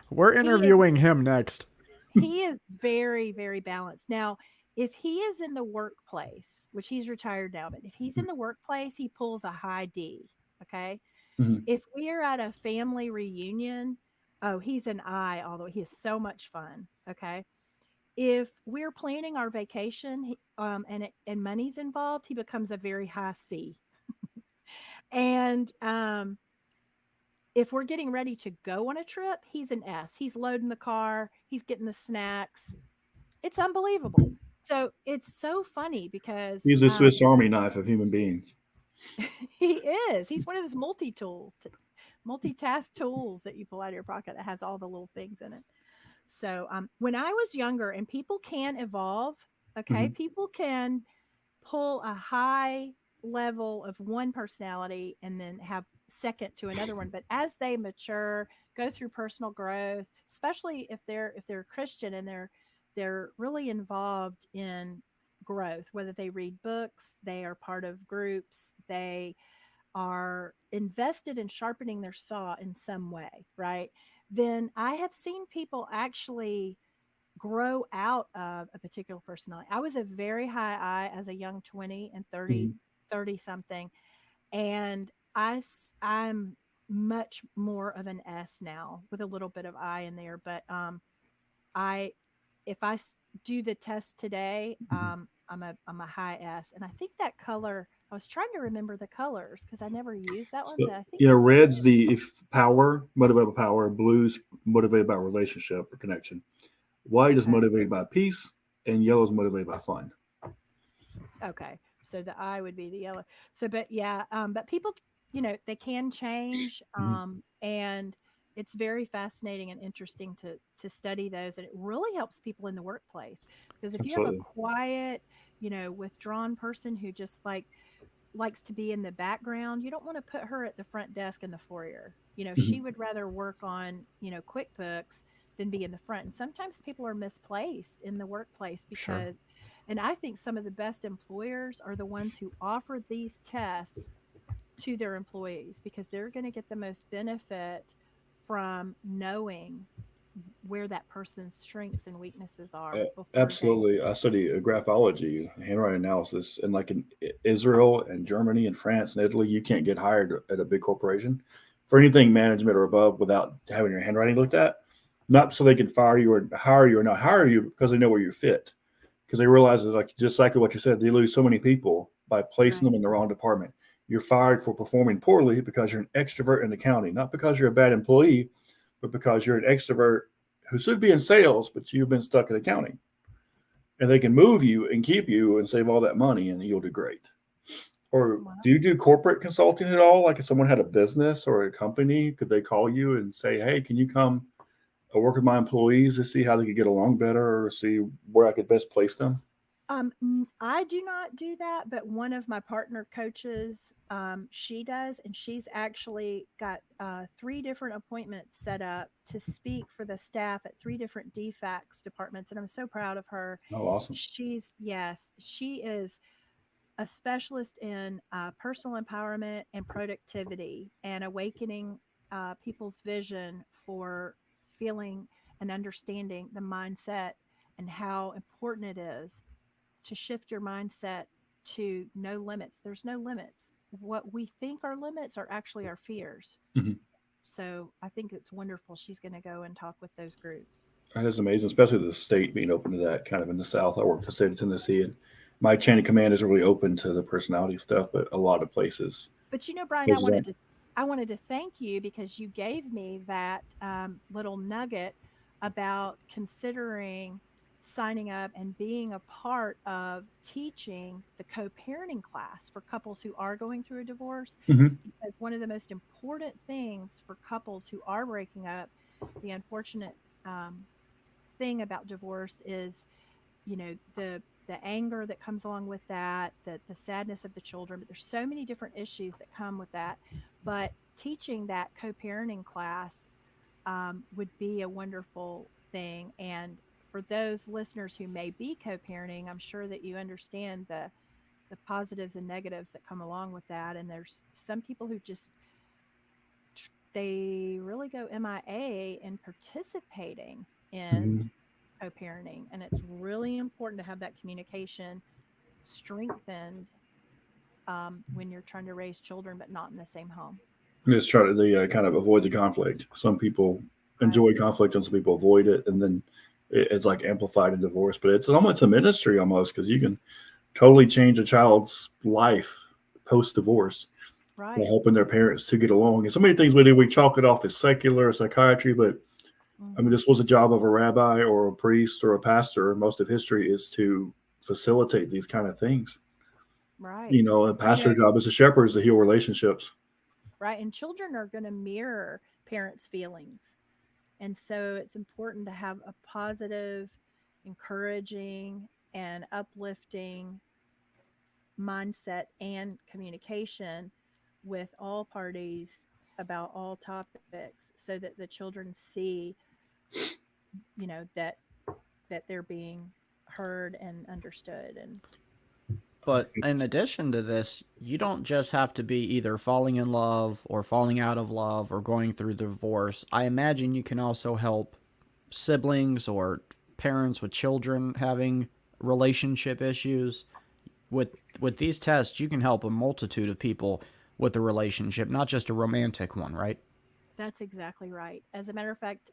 We're He is interviewing him next. he is very, very balanced. Now, if he is in the workplace, which he's retired now, but if he's in the workplace, he pulls a high D. Okay. Mhm. If we are at a family reunion, oh, he's an I all the way. He is so much fun. Okay. If we're planning our vacation, and money's involved, he becomes a very high C. And if we're getting ready to go on a trip, he's an S. He's loading the car, he's getting the snacks. It's unbelievable. So it's so funny because He's a Swiss Army knife of human beings. he is. He's one of those multitask tools that you pull out of your pocket that has all the little things in it. So when I was younger, and people can evolve, okay, Mhm. people can pull a high level of one personality and then have second to another one. But as they mature, go through personal growth, especially if they're Christian and they're really involved in growth, whether they read books, they are part of groups, they are invested in sharpening their saw in some way, right? Then I have seen people actually grow out of a particular personality. I was a very high I as a young 20 and 30, Mhm. 30 something. And I'm much more of an S now with a little bit of I in there. But I, if do the test today, Mhm. I'm a high S. And I think that color, I was trying to remember the colors because I never used that one, So but I think it's a red's red. the if power, motivated by power. Blue's motivated by relationship or connection. White is Okay. motivated by peace, and yellow is motivated by fun. Okay. So the I would be the yellow. So, but yeah, but people, they can change. Mhm. And it's very fascinating and interesting to study those. And it really helps people in the workplace because if you have a Absolutely. quiet, withdrawn person who just likes to be in the background, you don't want to put her at the front desk in the foyer. She Mhm. would rather work on, QuickBooks than be in the front. And sometimes people are misplaced in the workplace Sure. because, and I think some of the best employers are the ones who offer these tests to their employees because they're going to get the most benefit from knowing where that person's strengths and weaknesses are before they. Absolutely. I study graphology, handwriting analysis, and like in Israel and Germany and France and Italy, you can't get hired at a big corporation for anything management or above without having your handwriting looked at. Not so they can fire you or hire you or not hire you because they know where you fit. Because they realize it's like just like what you said, they lose so many people by placing Right. them in the wrong department. You're fired for performing poorly because you're an extrovert in accounting, not because you're a bad employee, but because you're an extrovert who should be in sales, but you've been stuck in accounting. And they can move you and keep you and save all that money, and you'll do great. Or Well, do you do corporate consulting at all? Like if someone had a business or a company, could they call you and say, "Hey, can you come work with my employees to see how they could get along better or see where I could best place them?" I do not do that, but one of my partner coaches, she does, and she's actually got 3 different appointments set up to speak for the staff at 3 different DFACS departments, and I'm so proud of her. Oh, awesome. Yes, she is a specialist in personal empowerment and productivity and awakening people's vision for feeling and understanding the mindset and how important it is to shift your mindset to no limits. There's no limits. What we think are limits are actually our fears. Mm-hmm. So I think it's wonderful. She's going to go and talk with those groups. That is amazing, especially the state being open to that. Kind of in the South, I work for the state of Tennessee, and my chain of command isn't really open to the personality stuff, but a lot of places. But Brian, I wanted to thank you because you gave me that little nugget about considering signing up and being a part of teaching the co-parenting class for couples who are going through a divorce. Mm-hmm. Because one of the most important things for couples who are breaking up, the unfortunate thing about divorce is, the anger that comes along with that, the sadness of the children, but there's so many different issues that come with that. But teaching that co-parenting class would be a wonderful thing. And for those listeners who may be co-parenting, I'm sure that you understand the positives and negatives that come along with that. And there's some people who just, they really go MIA in participating in co-parenting. And it's really important to have that communication strengthened when you're trying to raise children, but not in the same home. Just try to kind of avoid the conflict. Some people enjoy conflict and some people avoid it. And then it's like amplified in divorce, but it's almost a ministry almost, because you can totally change a child's life post-divorce by helping their parents to get along. And so many things we do, we chalk it off as secular psychiatry, but I mean, this was a job of a rabbi or a priest or a pastor. Most of history is to facilitate these kind of things. Right. A pastor's job as a shepherd is to heal relationships. Right. And children are going to mirror parents' feelings. And so it's important to have a positive, encouraging, and uplifting mindset and communication with all parties about all topics so that the children see, that they're being heard and understood. But in addition to this, you don't just have to be either falling in love or falling out of love or going through divorce. I imagine you can also help siblings or parents with children having relationship issues. With these tests, you can help a multitude of people with a relationship, not just a romantic one, right? That's exactly right. As a matter of fact,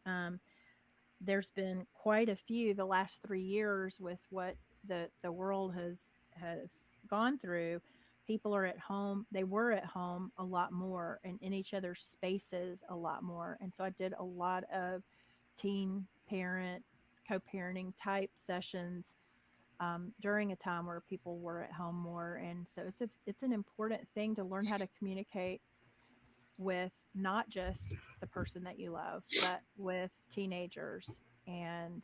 there's been quite a few the last 3 years with what the world has gone through. People are at home. They were at home a lot more and in each other's spaces a lot more. And so I did a lot of teen parent co-parenting type sessions during a time where people were at home more. And so it's an important thing to learn how to communicate with not just the person that you love, but with teenagers, and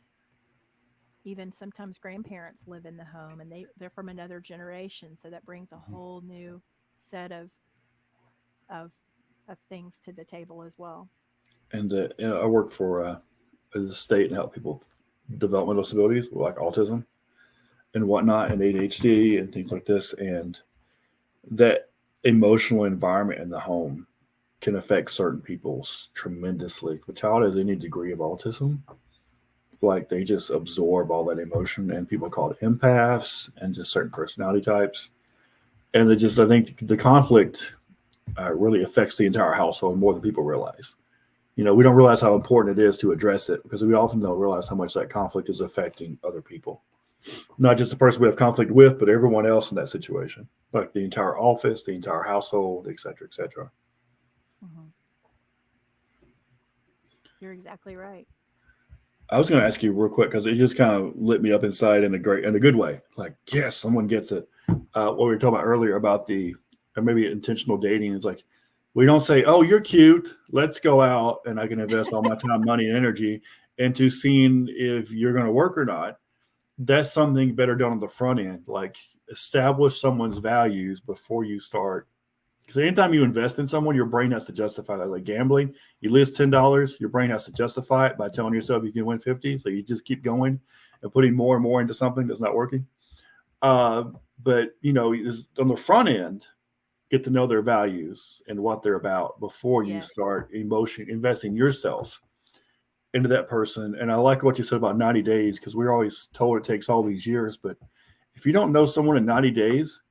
even sometimes grandparents live in the home and they're from another generation. So that brings a whole new set of things to the table as well. And I work for the state and help people with developmental disabilities like autism and whatnot, and ADHD and things like this. And that emotional environment in the home can affect certain people tremendously. If a child has any degree of autism, like they just absorb all that emotion, and people call it empaths and just certain personality types. And I think the conflict really affects the entire household more than people realize. We don't realize how important it is to address it, because we often don't realize how much that conflict is affecting other people. Not just the person we have conflict with, but everyone else in that situation, like the entire office, the entire household, et cetera, et cetera. Mm-hmm. You're exactly right. I was going to ask you real quick, because it just kind of lit me up inside in a good way. Like, yes, someone gets it. What we were talking about earlier about maybe intentional dating is like, we don't say, oh, you're cute, let's go out and I can invest all my time, money, and energy into seeing if you're going to work or not. that's something better done on the front end. Like establish someone's values before you start. Because anytime you invest in someone, your brain has to justify that. Like gambling, you lose $10, your brain has to justify it by telling yourself you can win 50. So you just keep going and putting more and more into something that's not working. But on the front end, get to know their values and what they're about before you Yes. start investing yourself into that person. And I like what you said about 90 days, because we're always told it takes all these years. But if you don't know someone in 90 days,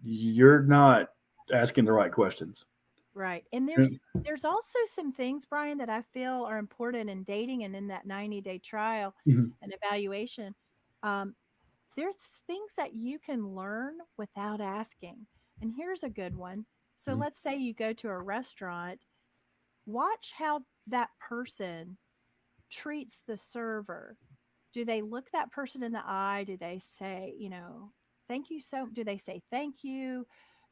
you're not asking the right questions. Right. And there's also some things, Brian, that I feel are important in dating and in that 90-day trial Mhm. and evaluation. Um, there's things that you can learn without asking. And here's a good one. So Mhm. let's say you go to a restaurant, watch how that person treats the server. Do they look that person in the eye? Do they say, thank you do they say thank you?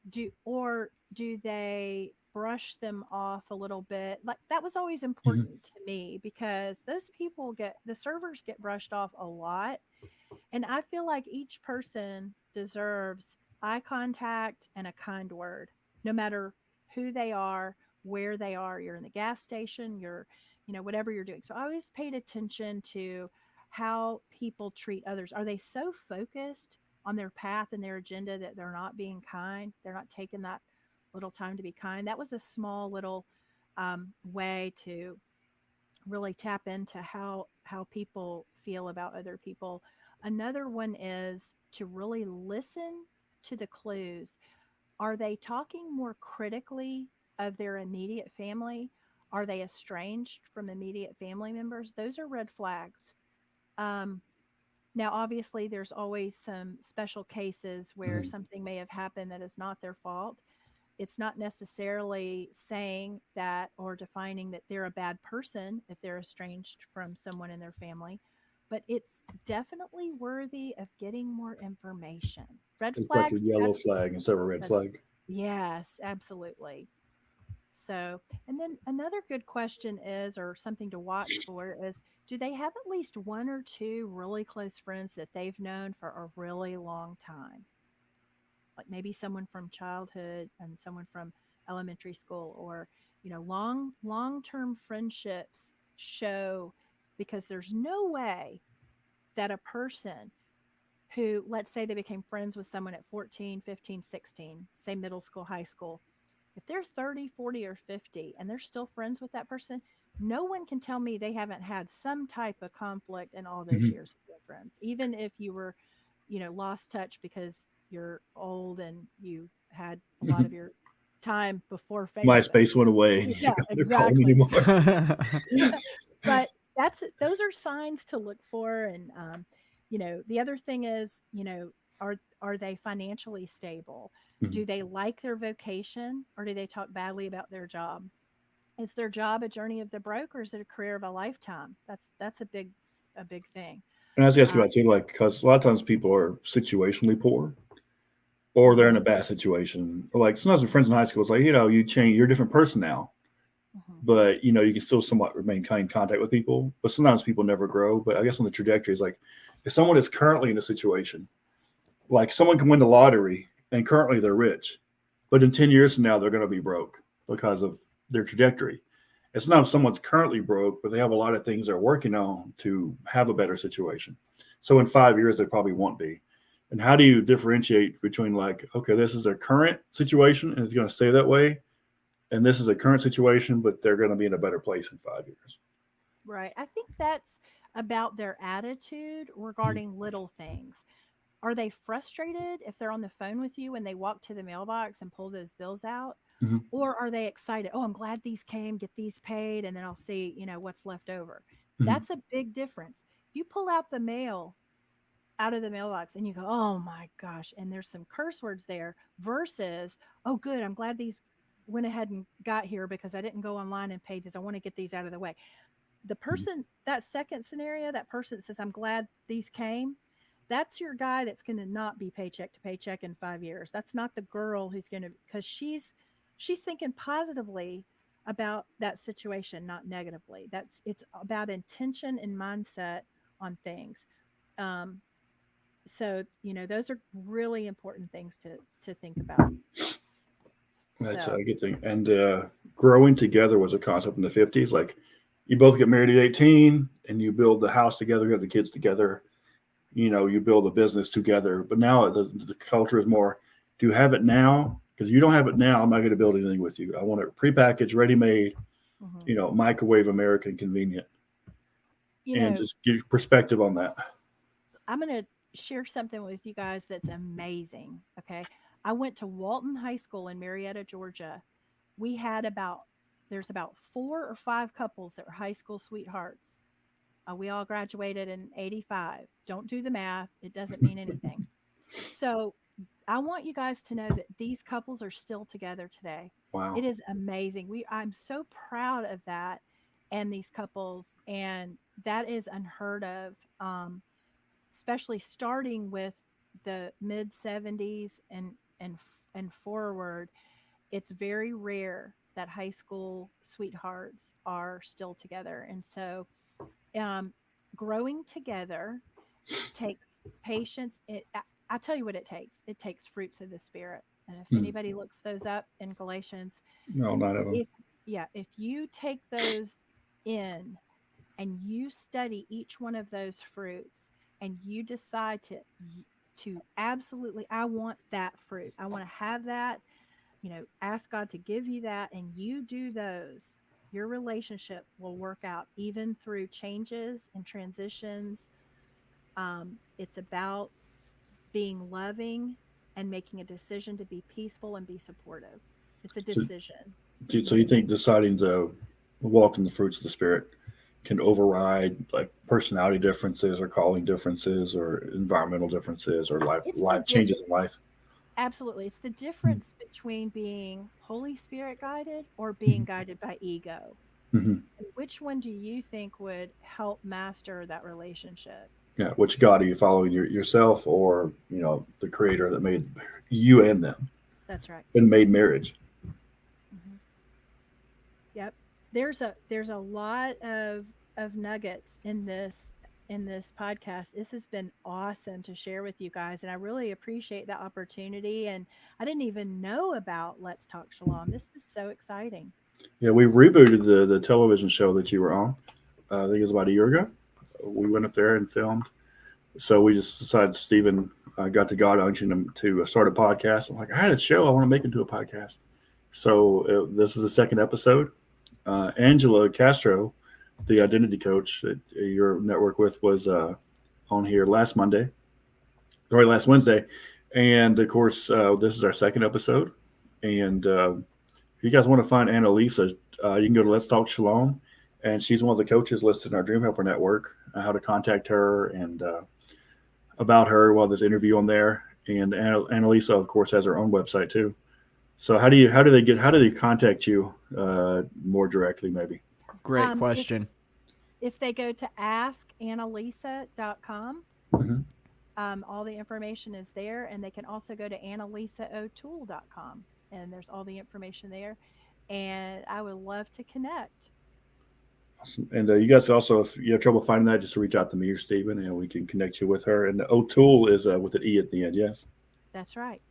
Do they brush them off a little bit? Like that was always Mhm. important to me because the servers get brushed off a lot, and I feel like each person deserves eye contact and a kind word, no matter who they are, where they are. You're in the gas station, whatever you're doing. So I always paid attention to how people treat others. Are they so focused on their path and their agenda that they're not being kind? They're not taking that little time to be kind. That was a small little way to really tap into how people feel about other people. Another one is to really listen to the clues. Are they talking more critically of their immediate family? Are they estranged from immediate family members? Those are red flags. um, Now obviously there's always some special cases where Mhm. something may have happened that is not their fault. It's not necessarily saying that or defining that they're a bad person if they're estranged from someone in their family, but it's definitely worthy of getting more information. Red It's like a flags, yellow flag instead of a red that's flag. yes, absolutely. So, and then another good question is, or something to watch for is, do they have at least one or two really close friends that they've known for a really long time? Like maybe someone from childhood and someone from elementary school, or long-term friendships show, because there's no way that a person who, let's say they became friends with someone at 14, 15, 16, say middle school, high school, if they're 30, 40, or 50 and they're still friends with that person, no one can tell me they haven't had some type of conflict in all those Mhm. years with their friends. Even if you were, lost touch because you're old and you had a lot of Mhm. your time before Facebook. MySpace went away and you Yeah, don't call me exactly. anymore. But those are signs to look for. And the other thing is, are they financially stable? Mhm. Do they like their vocation, or do they talk badly about their job? Is their job a journey of the broke, or is it a career of a lifetime? That's a big thing. And I was asking uh, about too, like, because a lot of times people are situationally poor or they're in a mhm, bad situation. Or like sometimes with friends in high school, it's like, you change, you're a different person now, mhm. but you can still somewhat remain kind in contact with people. But sometimes people never grow. But I guess on the trajectory is like, if someone is currently in a situation, like someone can win the lottery and currently they're rich, but in 10 years from now, they're going to be broke because of their trajectory. It's not if someone's currently broke, but they have a lot of things they're working on to have a better situation. So in 5 years, they probably won't be. And how do you differentiate between like, okay, this is their current situation and it's going to stay that way, and this is a current situation, but they're going to be in a better place in 5 years. Right. I think that's about their attitude Mhm. regarding little things. Are they frustrated if they're on the phone with you when they walk to the mailbox and pull those bills out? Mhm. Or are they excited? Oh, I'm glad these came, get these paid, and then I'll see, what's left over. Mhm. That's a big difference. If you pull out the mail out of the mailbox and you go, oh my gosh, and there's some curse words there, versus, oh, good, I'm glad these went ahead and got here because I didn't go online and paid this. I want to get these out of the way. The Mhm. person, that second scenario, that person that says, I'm glad these came, that's your guy that's going to not be paycheck to paycheck in 5 years. That's not the girl who's going to, because she's thinking positively about that situation, not negatively. It's about intention and mindset on things. um So, those are really important things to think about. That's So, a good thing. And growing together was a concept in the 50s. Like you both get married at 18 and you build the house together, you have the kids together, you build a business together. But now the culture is more, do you have it now? Because you don't have it now, I'm not going to build anything with you. I want it prepackaged, ready made, mhm. microwave American convenient. you And know, just give you perspective on that. I'm going to share something with you guys that's amazing. Okay. I went to Walton High School in Marietta, Georgia. We had there's about 4 or 5 couples that were high school sweethearts. We all graduated in 85. Don't do the math, it doesn't mean anything. So I want you guys to know that these couples are still together today. Wow. It is amazing. I'm so proud of that and these couples, and that is unheard of. Especially starting with the mid 70s and forward, it's very rare that high school sweethearts are still together. And so, um, growing together takes patience. I tell you what it takes. It takes fruits of the spirit. And if Hmm. anybody looks those up in Galatians, No, not of them. if yeah, if you take those in and you study each one of those fruits and you decide to absolutely, I want that fruit, I want to have that, ask God to give you that, and you do those, your relationship will work out even through changes and transitions. It's about being loving and making a decision to be peaceful and be supportive. It's a So, decision. so you think deciding to walk in the fruits of the spirit can override like personality differences or calling differences or environmental differences or It's the life changes in life? Absolutely. It's the difference between being Holy Spirit guided or being Mhm. guided by ego. Mhm. And which one do you think would help master that relationship? Yeah, which God are you following, yourself or the Creator that made you and them That's right. and made marriage? Hmm. Yep. There's a lot of nuggets in this podcast. This has been awesome to share with you guys, and I really appreciate the opportunity. And I didn't even know about Let's Talk Shalom. This is so exciting. Yeah, we rebooted the television show that you were on. I think it was about a year ago. We went up there and filmed. So we just decided Stephen got to God unction him to start a podcast. I'm like, I had a show. I want to make it into a podcast. So this is the second episode. Angela Castro, the identity coach that your network with, was on here last Wednesday. And of course, this is our second episode. And if you guys want to find Annalisa, you can go to Let's Talk Shalom. And she's one of the coaches listed in our Dream Helper network, how to contact her and about her. Well, there's an interview on there. And Annalisa, of course, has her own website too. So how do they contact you more directly, maybe? Great If question. they go to askannalisa.com, Mm-hmm. all the information is there, and they can also go to annalisaotoole.com, and there's all the information there. And I would love to connect. Awesome. And you guys also, if you have trouble finding that, just reach out to me or Stephen, and we can connect you with her. And the O'Toole is with an E at the end. Yes. That's right.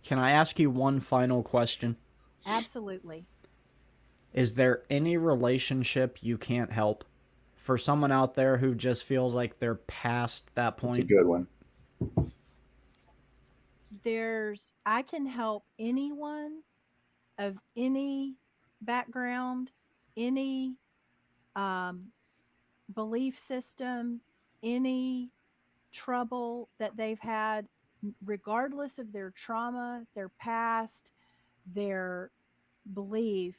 Can I ask you one final question? Absolutely. Is there any relationship you can't help? For someone out there who just feels like they're past that It's a point? good one. I can help anyone of any background, any um, belief system, any trouble that they've had, regardless of their trauma, their past, their belief.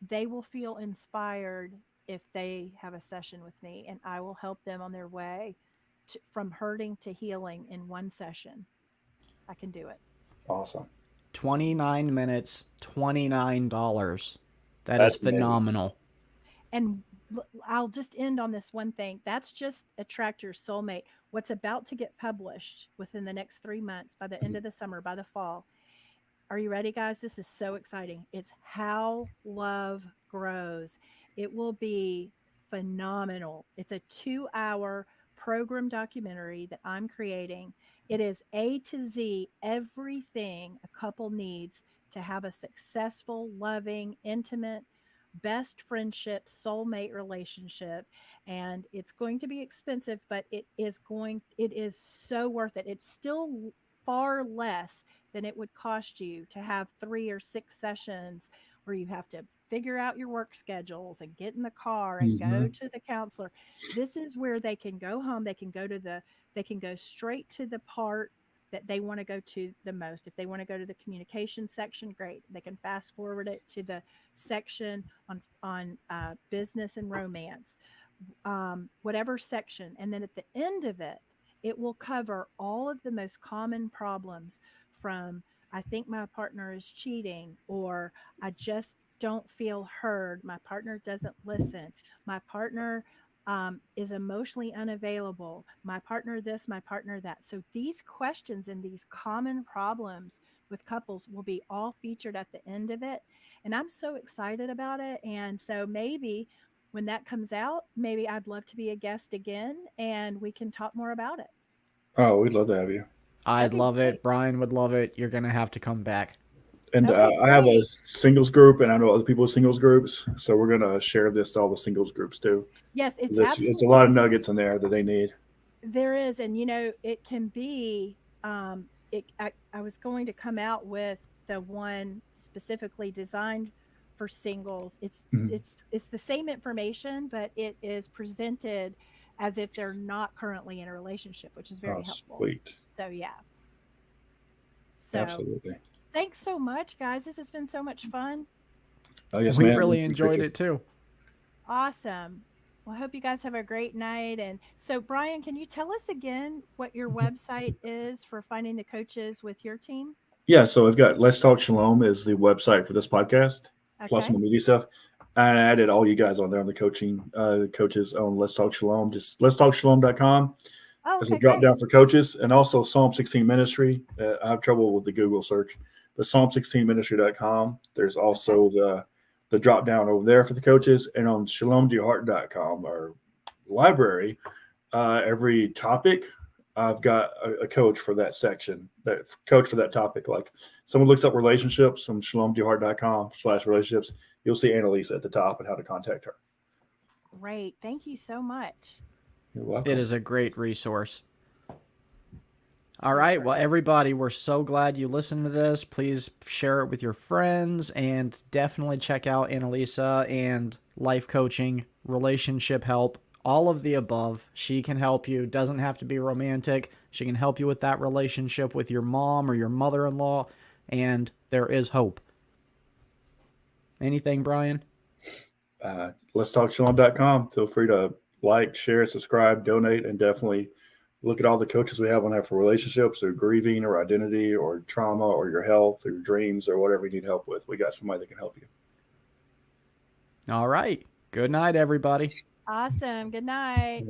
They will feel inspired if they have a session with me, and I will help them on their way from hurting to healing in one session. I can do it. Awesome. 29 minutes, $29. That is That's amazing. Mhm. phenomenal. And I'll just end on this one thing. That's just Attract Your Soulmate. What's about to get published within the next 3 months, by the end of the summer, by the fall. Are you ready, guys? This is so exciting. It's How Love Grows. It will be phenomenal. It's a 2-hour program documentary that I'm creating. It is A to Z, everything a couple needs to have a successful, loving, intimate, best friendship, soulmate relationship. And it's going to be expensive, but it is so worth it. It's still far less than it would cost you to have 3 or 6 sessions where you have to figure out your work schedules and get in the car and go Mm-hmm. to the counselor. This is where they can go home. They can go straight to the part that they want to go to the most. If they want to go to the communication section, great. They can fast forward it to the section on business and romance, whatever section. And then at the end of it, it will cover all of the most common problems from I think my partner is cheating, or I just don't feel heard. My partner doesn't listen. My partner is emotionally unavailable. My partner this, my partner that. So these questions and these common problems with couples will be all featured at the end of it. And I'm so excited about it. And so maybe when that comes out, maybe I'd love to be a guest again and we can talk more about it. Oh, we'd love to have you. I'd Okay, love great. it. Brian would love it. You're going to have to come back. And Okay, I have a great. singles group, and I know other people with singles groups, so we're gonna share this to all the singles groups too. Yes, it's It's a lot of absolutely nuggets in there that they need. there is. And it can be I was going to come out with the one specifically designed for singles. It's Mhm. it's it's the same information, but it is presented as if they're not currently in a relationship, which is Oh, very helpful. sweet. So yeah. So Absolutely. thanks so much, guys. This has been so much fun. Oh, yes, We ma'am. really We appreciate enjoyed you. it too. Awesome. Well, I hope you guys have a great night. And so, Brian, can you tell us again what your website is for finding the coaches with your team? Yeah, so I've got Let's Talk Shalom is the website for this podcast, plus Okay. my media stuff. I added all you guys on there on the coaching coaches on Let's Talk Shalom. Just letstalkshalom.com. Oh, There's a okay, drop great. down for coaches, and also Psalm 16 Ministry. I have trouble with the Google search, but Psalm16ministry.com. There's Okay. also the drop down over there for the coaches, and on shalomtoyourheart.com, our library. Every topic, I've got a coach for that section, that coach for that topic. Like someone looks up relationships on shalomtoyourheart.com/relationships, you'll see Annalisa at the top and how to contact her. Great. Thank you so much. You're It welcome. is a great resource. All right. Super. Well, everybody, we're so glad you listened to this. Please share it with your friends and definitely check out Annalisa and life coaching, relationship help, all of the above. She can help you. Doesn't have to be romantic. She can help you with that relationship with your mom or your mother-in-law, and there is hope. Anything, Brian? Let's talk shalom.com. Feel free to like, share, subscribe, donate, and definitely look at all the coaches we have on there for relationships or grieving or identity or trauma or your health or your dreams or whatever you need help with. We got somebody that can help you. All right. Good night, everybody. Awesome. Good night.